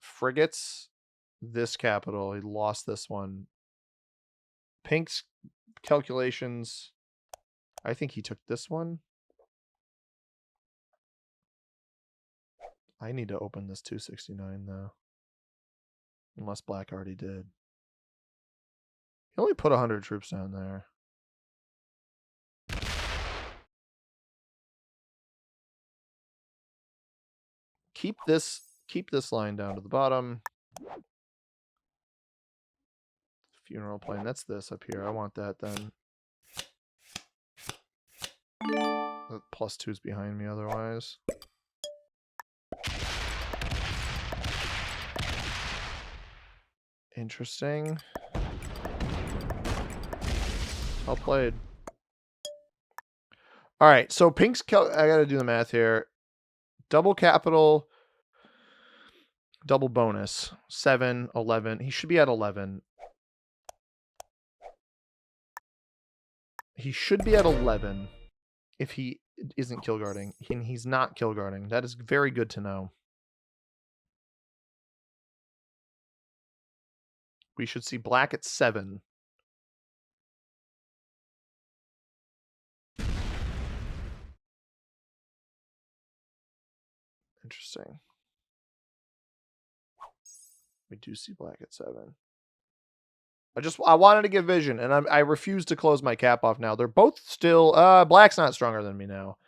Frigates. This capital. He lost this one. Pink's calculations. I think he took this one. I need to open this 269 though. Unless Black already did. He only put 100 troops down there. Keep this line down to the bottom. Funeral plane. That's this up here. I want that then. The +2's behind me otherwise. Interesting. Well played. All right, so Pink's I got to do the math here. Double capital, double bonus. 7, 11. He should be at 11. He should be at 11 if he isn't kill guarding. He's not kill guarding. That is very good to know. We should see Black at 7. Interesting. We do see Black at 7. I wanted to get vision, and I refuse to close my cap off now. They're both still black's not stronger than me now.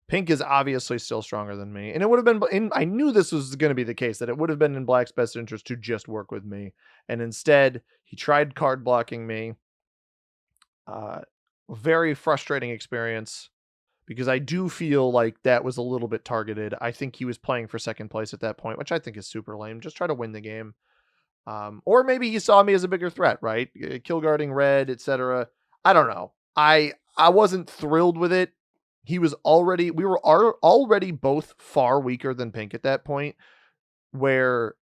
Pink is obviously still stronger than me. And it would have been I knew this was going to be the case, that it would have been in black's best interest to just work with me. And instead, he tried card blocking me. Very frustrating experience, because I do feel like that was a little bit targeted. I think he was playing for second place at that point, which I think is super lame. Just try to win the game. Or maybe he saw me as a bigger threat, right? Kill guarding red, etc. I don't know. I wasn't thrilled with it. We were already both far weaker than Pink at that point, where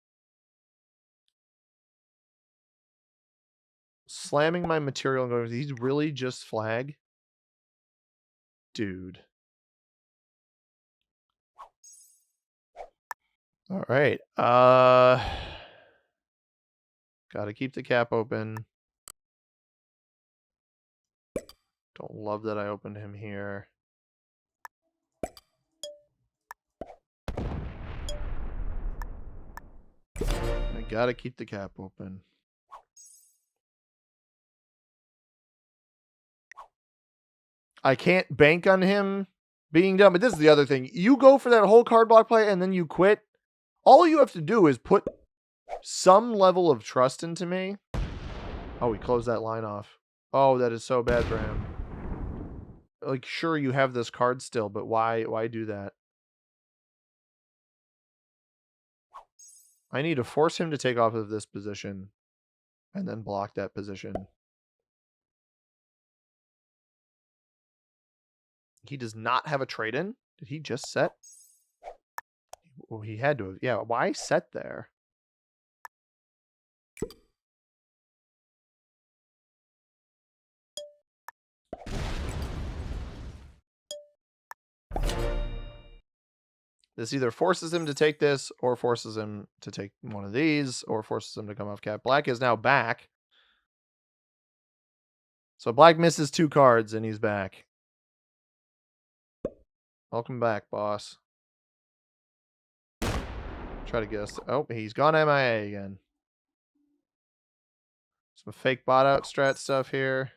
slamming my material and going, he's really just flag? Dude. All right. Gotta keep the cap open. Don't love that I opened him here. I gotta keep the cap open. I can't bank on him being done, but this is the other thing. You go for that whole card block play and then you quit. All you have to do is put some level of trust into me. Oh, he closed that line off. Oh, that is so bad for him. Like, sure, you have this card still, but why do that? I need to force him to take off of this position and then block that position. He does not have a trade-in? Did he just set? Oh, he had to have. Yeah, why set there? This either forces him to take this, or forces him to take one of these, or forces him to come off cap. Black is now back. So black misses 2 cards, and he's back. Welcome back, boss. Try to get us. Oh, he's gone MIA again. Some fake bot out strat stuff here.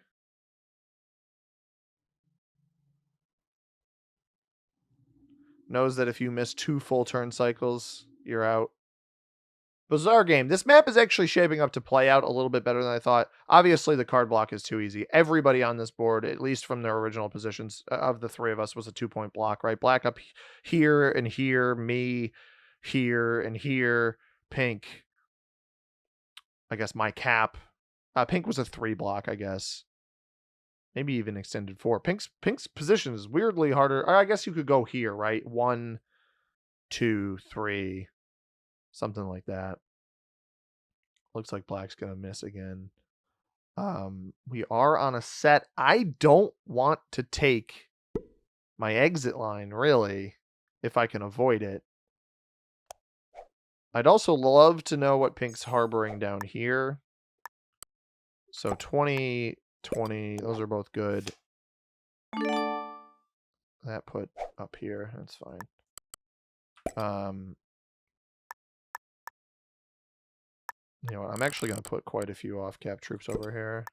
Knows that if you miss 2 full turn cycles, you're out. Bizarre game. This map is actually shaping up to play out a little bit better than I thought. Obviously, the card block is too easy. Everybody on this board, at least from their original positions, of the 3 of us, was a 2-point block, right? Black up here and here, me here and here, Pink. I guess my cap. Pink was a 3 block, I guess. Maybe even extended 4. Pink's position is weirdly harder. I guess you could go here, right? 1, 2, 3. Something like that. Looks like black's going to miss again. We are on a set. I don't want to take my exit line, really, if I can avoid it. I'd also love to know what Pink's harboring down here. So 20, 20, those are both good. That put up here, that's fine. You know what, I'm actually going to put quite a few off-cap troops over here.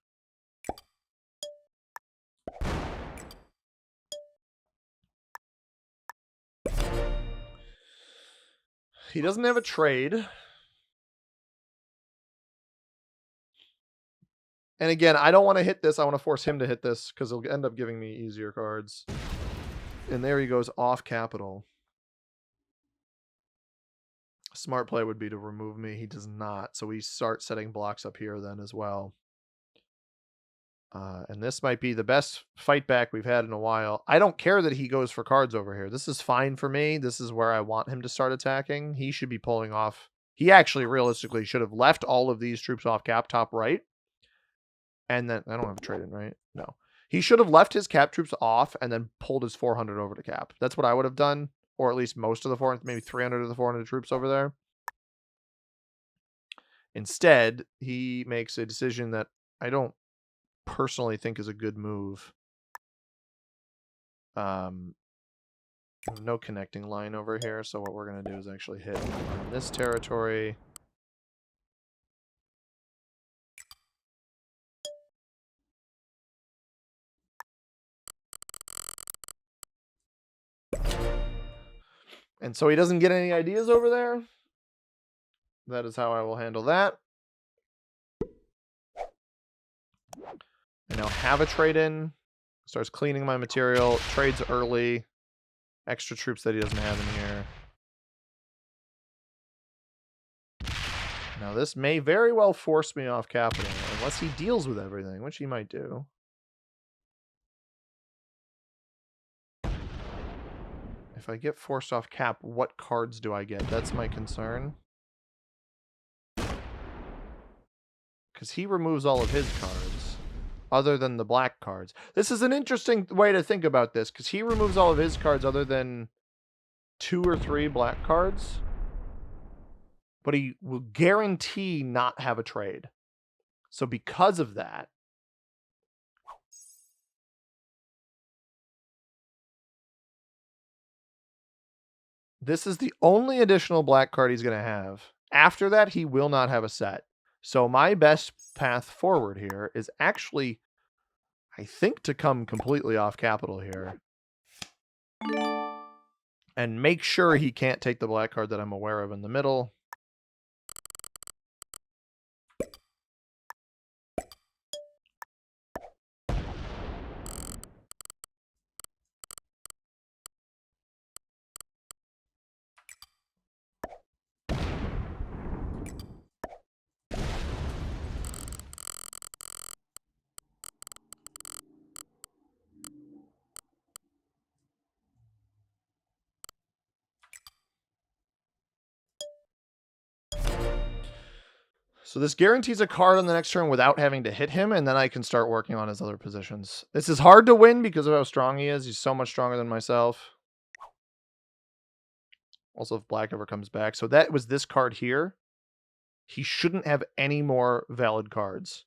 He doesn't have a trade. And again, I don't want to hit this. I want to force him to hit this because he'll end up giving me easier cards. And there he goes off capital. Smart play would be to remove me. He does not. So we start setting blocks up here then as well. And this might be the best fight back we've had in a while. I don't care that he goes for cards over here. This is fine for me. This is where I want him to start attacking. He should be pulling off. He actually realistically should have left all of these troops off cap top right. And then I don't have a trade in, right? No. He should have left his cap troops off and then pulled his 400 over to cap. That's what I would have done. Or at least most of the 400, maybe 300 of the 400 troops over there. Instead, he makes a decision that I don't personally think is a good move. No connecting line over here, so what we're going to do is actually hit on this territory. And so he doesn't get any ideas over there. That is how I will handle that. I now have a trade-in. Starts cleaning my material. Trades early. Extra troops that he doesn't have in here. Now this may very well force me off capital, unless he deals with everything, which he might do. If I get forced off cap, what cards do I get? That's my concern. Because he removes all of his cards, other than the black cards. This is an interesting way to think about this, because he removes all of his cards other than 2 or 3 black cards. But he will guarantee not have a trade. So because of that, this is the only additional black card he's going to have. After that, he will not have a set. So my best path forward here is actually, I think, to come completely off capital here. And make sure he can't take the black card that I'm aware of in the middle. So this guarantees a card on the next turn without having to hit him, and then I can start working on his other positions. This is hard to win because of how strong he is. He's so much stronger than myself. Also, if black ever comes back. So that was this card here. He shouldn't have any more valid cards.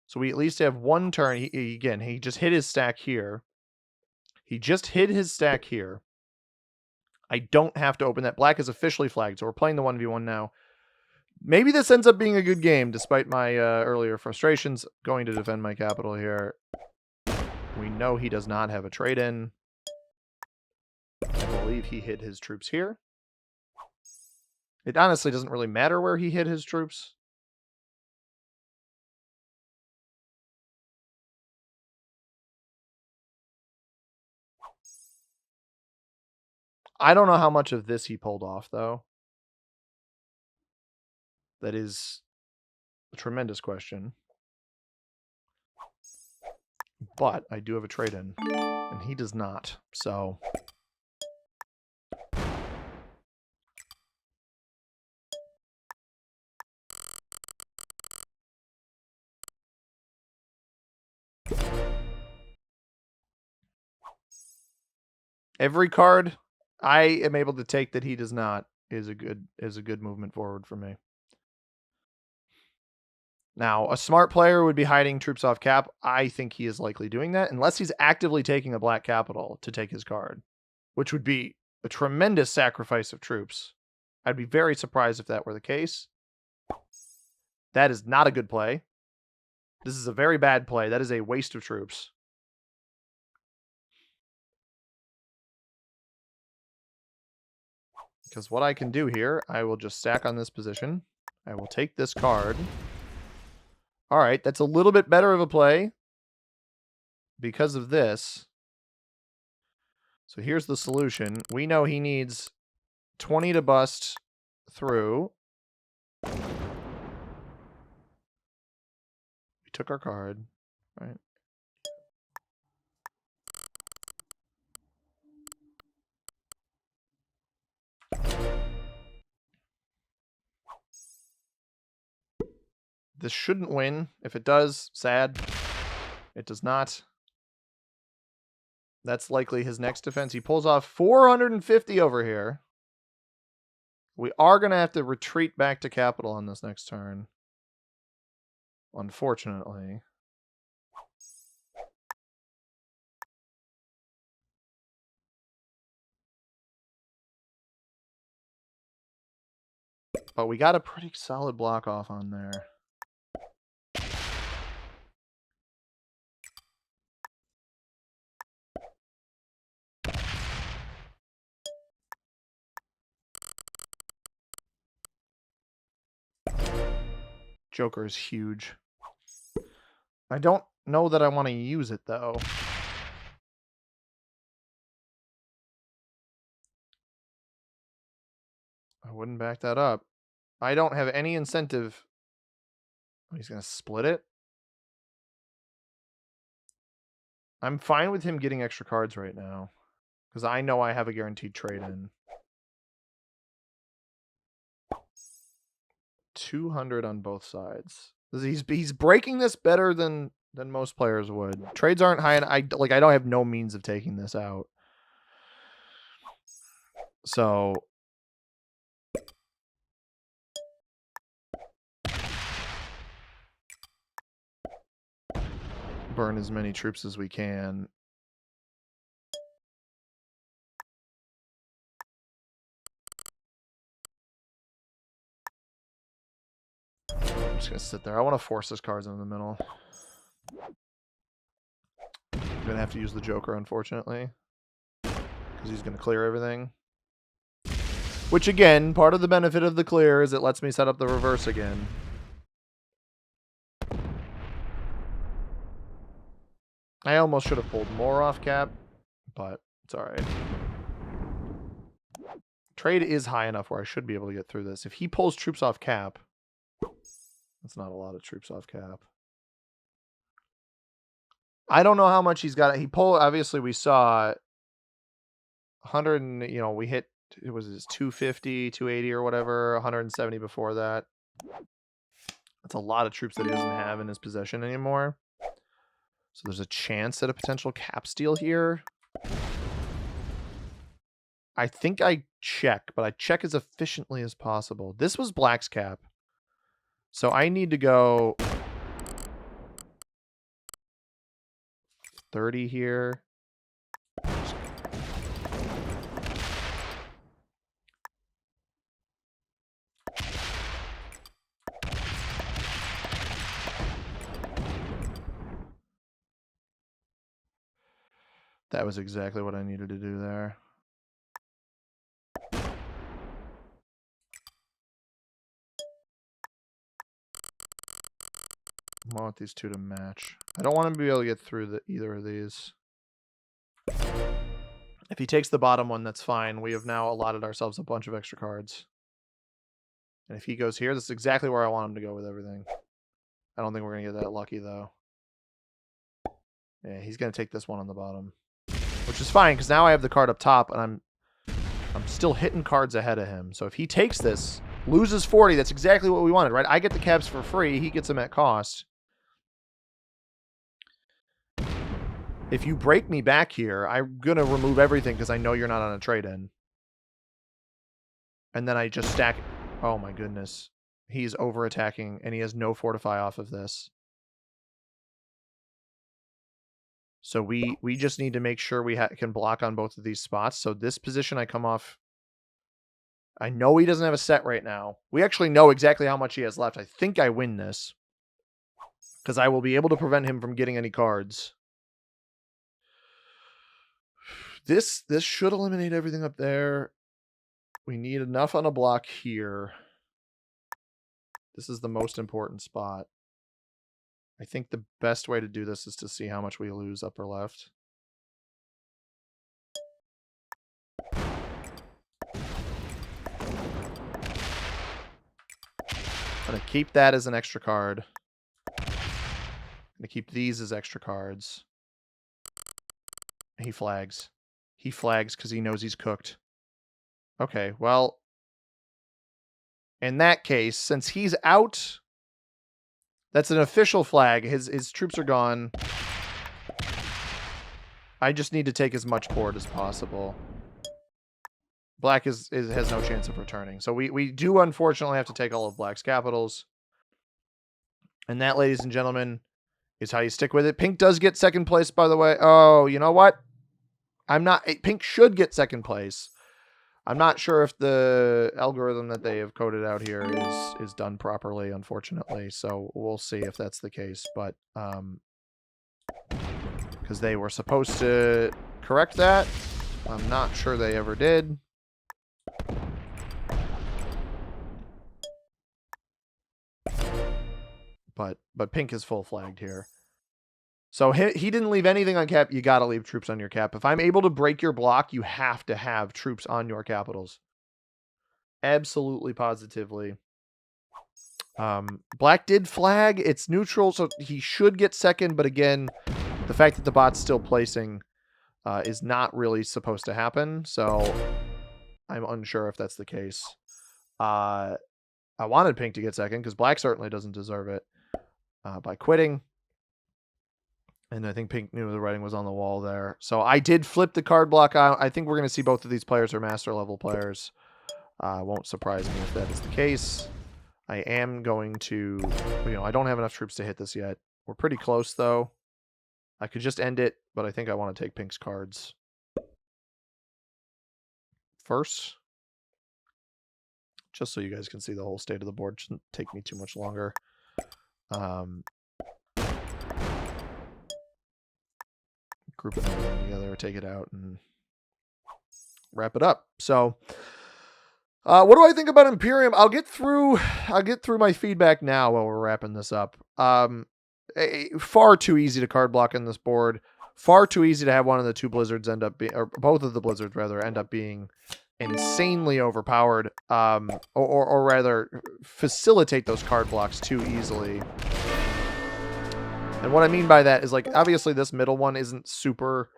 So we at least have one turn. Again, he just hit his stack here. He just hit his stack here. I don't have to open that. Black is officially flagged, so we're playing the 1v1 now. Maybe this ends up being a good game, despite my earlier frustrations. Going to defend my capital here. We know he does not have a trade-in. I believe he hit his troops here. It honestly doesn't really matter where he hit his troops. I don't know how much of this he pulled off, though. That is a tremendous question. But I do have a trade-in, and he does not, so... Every card I am able to take that he does not is a good movement forward for me. Now, a smart player would be hiding troops off cap. I think he is likely doing that, unless he's actively taking a black capital to take his card, which would be a tremendous sacrifice of troops. I'd be very surprised if that were the case. That is not a good play. This is a very bad play. That is a waste of troops. Because what I can do here, I will just stack on this position. I will take this card. All right, that's a little bit better of a play because of this. So here's the solution. We know he needs 20 to bust through. We took our card, right? This shouldn't win. If it does, sad. It does not. That's likely his next defense. He pulls off 450 over here. We are going to have to retreat back to capital on this next turn. Unfortunately. But we got a pretty solid block off on there. Joker is huge. I don't know that I want to use it, though. I wouldn't back that up. I don't have any incentive. Oh, he's going to split it? I'm fine with him getting extra cards right now. Because I know I have a guaranteed trade-in. 200 on both sides. He's breaking this better than most players would. Trades aren't high, and I don't have no means of taking this out. So burn as many troops as we can. I'm just gonna sit there. I want to force his cards in the middle. I'm gonna have to use the Joker, unfortunately, because he's gonna clear everything. Which, again, part of the benefit of the clear is it lets me set up the reverse again. I almost should have pulled more off cap, but it's alright. Trade is high enough where I should be able to get through this. If he pulls troops off cap, that's not a lot of troops off cap. I don't know how much he's got. He pulled, obviously, we saw 100, and, you know, we hit, it was his 250, 280 or whatever, 170 before that. That's a lot of troops that he doesn't have in his possession anymore. So there's a chance at a potential cap steal here. I think I check, but I check as efficiently as possible. This was Black's cap. So I need to go 30 here. That was exactly what I needed to do there. I want these two to match. I don't want him to be able to get through either of these. If he takes the bottom one, that's fine. We have now allotted ourselves a bunch of extra cards. And if he goes here, that's exactly where I want him to go with everything. I don't think we're going to get that lucky, though. Yeah, he's going to take this one on the bottom. Which is fine, because now I have the card up top, and I'm still hitting cards ahead of him. So if he takes this, loses 40, that's exactly what we wanted, right? I get the cabs for free. He gets them at cost. If you break me back here, I'm going to remove everything because I know you're not on a trade-in. And then I just stack... Oh my goodness. He's over-attacking, and he has no fortify off of this. So we just need to make sure we can block on both of these spots. So this position I come off... I know he doesn't have a set right now. We actually know exactly how much he has left. I think I win this. Because I will be able to prevent him from getting any cards. This should eliminate everything up there. We need enough on a block here. This is the most important spot. I think the best way to do this is to see how much we lose upper left. I'm going to keep that as an extra card. I'm going to keep these as extra cards. He flags. He flags because he knows he's cooked. Okay, well, in that case, since he's out, that's an official flag. His troops are gone. I just need to take as much board as possible. Black has no chance of returning. So we do unfortunately have to take all of Black's capitals. And that, ladies and gentlemen, is how you stick with it. Pink does get second place, by the way. Oh, you know what? Pink should get second place. I'm not sure if the algorithm that they have coded out here is done properly, unfortunately. So we'll see if that's the case. But because they were supposed to correct that, I'm not sure they ever did. but pink is full flagged here. So he didn't leave anything on cap. You got to leave troops on your cap. If I'm able to break your block, you have to have troops on your capitals. Absolutely, positively. Black did flag. It's neutral, so he should get second. But again, the fact that the bot's still placing is not really supposed to happen. So I'm unsure if that's the case. I wanted pink to get second because black certainly doesn't deserve it by quitting. And I think pink knew the writing was on the wall there. So I did flip the card block out. I think we're going to see both of these players are master level players. Won't surprise me if that is the case. I am going to, I don't have enough troops to hit this yet. We're pretty close, though. I could just end it, but I think I want to take pink's cards first. Just so you guys can see the whole state of the board. Shouldn't take me too much longer. Group it together, take it out, and wrap it up. So, what do I think about Imperium? I'll get through my feedback now while we're wrapping this up. Far too easy to card block in this board. Far too easy to have one of the two blizzards end up being, or both of the blizzards rather, end up being insanely overpowered. Or rather, facilitate those card blocks too easily. And what I mean by that is, like, obviously this middle one isn't super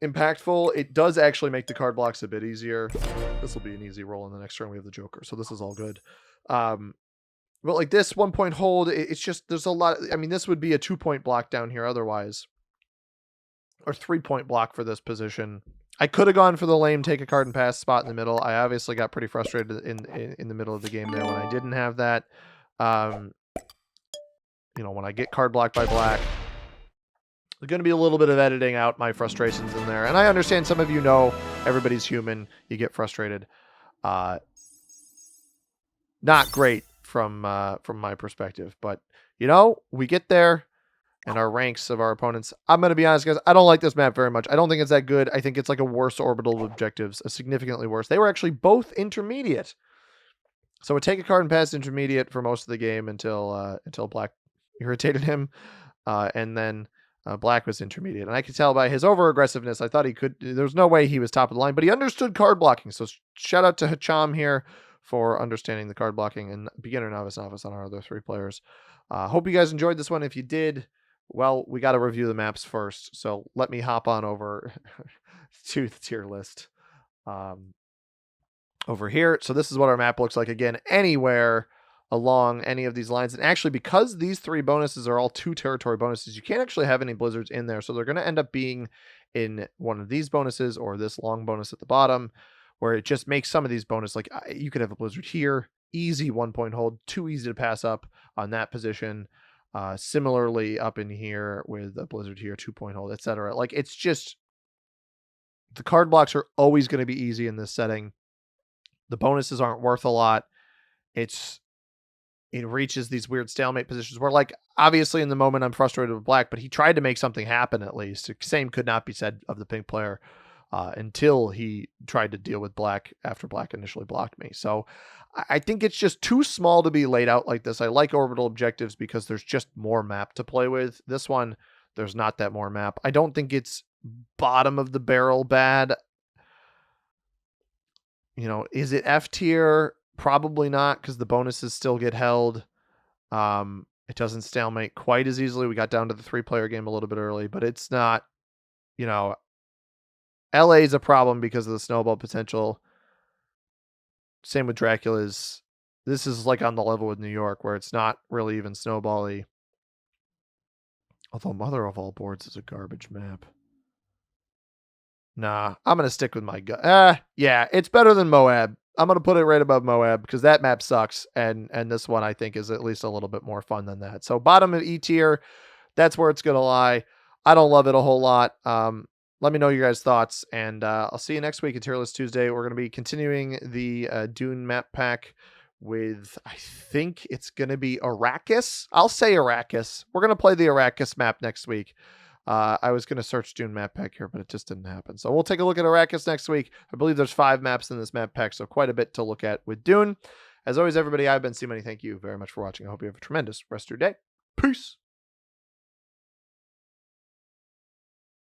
impactful. It does actually make the card blocks a bit easier. This will be an easy roll in the next turn. We have the Joker, so this is all good. But like this 1 point hold, it's just, there's a lot. I mean, this would be a 2 point block down here otherwise, or 3 point block for this position. I could have gone for the lame take a card and pass spot in the middle. I obviously got pretty frustrated in the middle of the game there when I didn't have that. When I get card blocked by black, there's going to be a little bit of editing out my frustrations in there. And I understand some of you know everybody's human. You get frustrated. Not great from my perspective. But, we get there and our ranks of our opponents. I'm going to be honest, guys. I don't like this map very much. I don't think it's that good. I think it's like a worse orbital of objectives, a significantly worse. They were actually both intermediate. So it take a card and pass intermediate for most of the game until black irritated him. And then black was intermediate. And I could tell by his over-aggressiveness, I thought he could. There's no way he was top of the line, but he understood card blocking. So shout out to Hacham here for understanding the card blocking, and beginner, novice on our other 3 players. Hope you guys enjoyed this one. If you did, well, we got to review the maps first. So let me hop on over to the tier list over here. So this is what our map looks like. Again, anywhere along any of these lines. And actually, because these 3 bonuses are all 2 territory bonuses, you can't actually have any blizzards in there. So they're going to end up being in one of these bonuses or this long bonus at the bottom, where it just makes some of these bonus, like you could have a blizzard here, easy 1 point hold, too easy to pass up on that position. Similarly up in here with a blizzard here, 2 point hold, etc. Like, it's just, the card blocks are always going to be easy in this setting. The bonuses aren't worth a lot. It reaches these weird stalemate positions where, like, obviously in the moment I'm frustrated with black, but he tried to make something happen at least. Same could not be said of the pink player until he tried to deal with black after black initially blocked me. So I think it's just too small to be laid out like this. I like orbital objectives because there's just more map to play with. This one, there's not that more map. I don't think it's bottom of the barrel bad. Is it F tier? Probably not, because the bonuses still get held. It doesn't stalemate quite as easily. We got down to the 3-player game a little bit early, but it's not, LA is a problem because of the snowball potential. Same with Dracula's. This is like on the level with New York, where it's not really even snowball-y. Although Mother of All Boards is a garbage map. Nah, I'm going to stick with my gut. Yeah, it's better than Moab. I'm going to put it right above Moab because that map sucks. And this one, I think, is at least a little bit more fun than that. So bottom of E tier, that's where it's going to lie. I don't love it a whole lot. Let me know your guys' thoughts. And I'll see you next week at Tier List Tuesday. We're going to be continuing the Dune map pack with, I think it's going to be Arrakis. I'll say Arrakis. We're going to play the Arrakis map next week. I was going to search Dune map pack here, but it just didn't happen. So we'll take a look at Arrakis next week. I believe there's 5 maps in this map pack, so quite a bit to look at with Dune. As always, everybody, I've been C Money. Thank you very much for watching. I hope you have a tremendous rest of your day. Peace.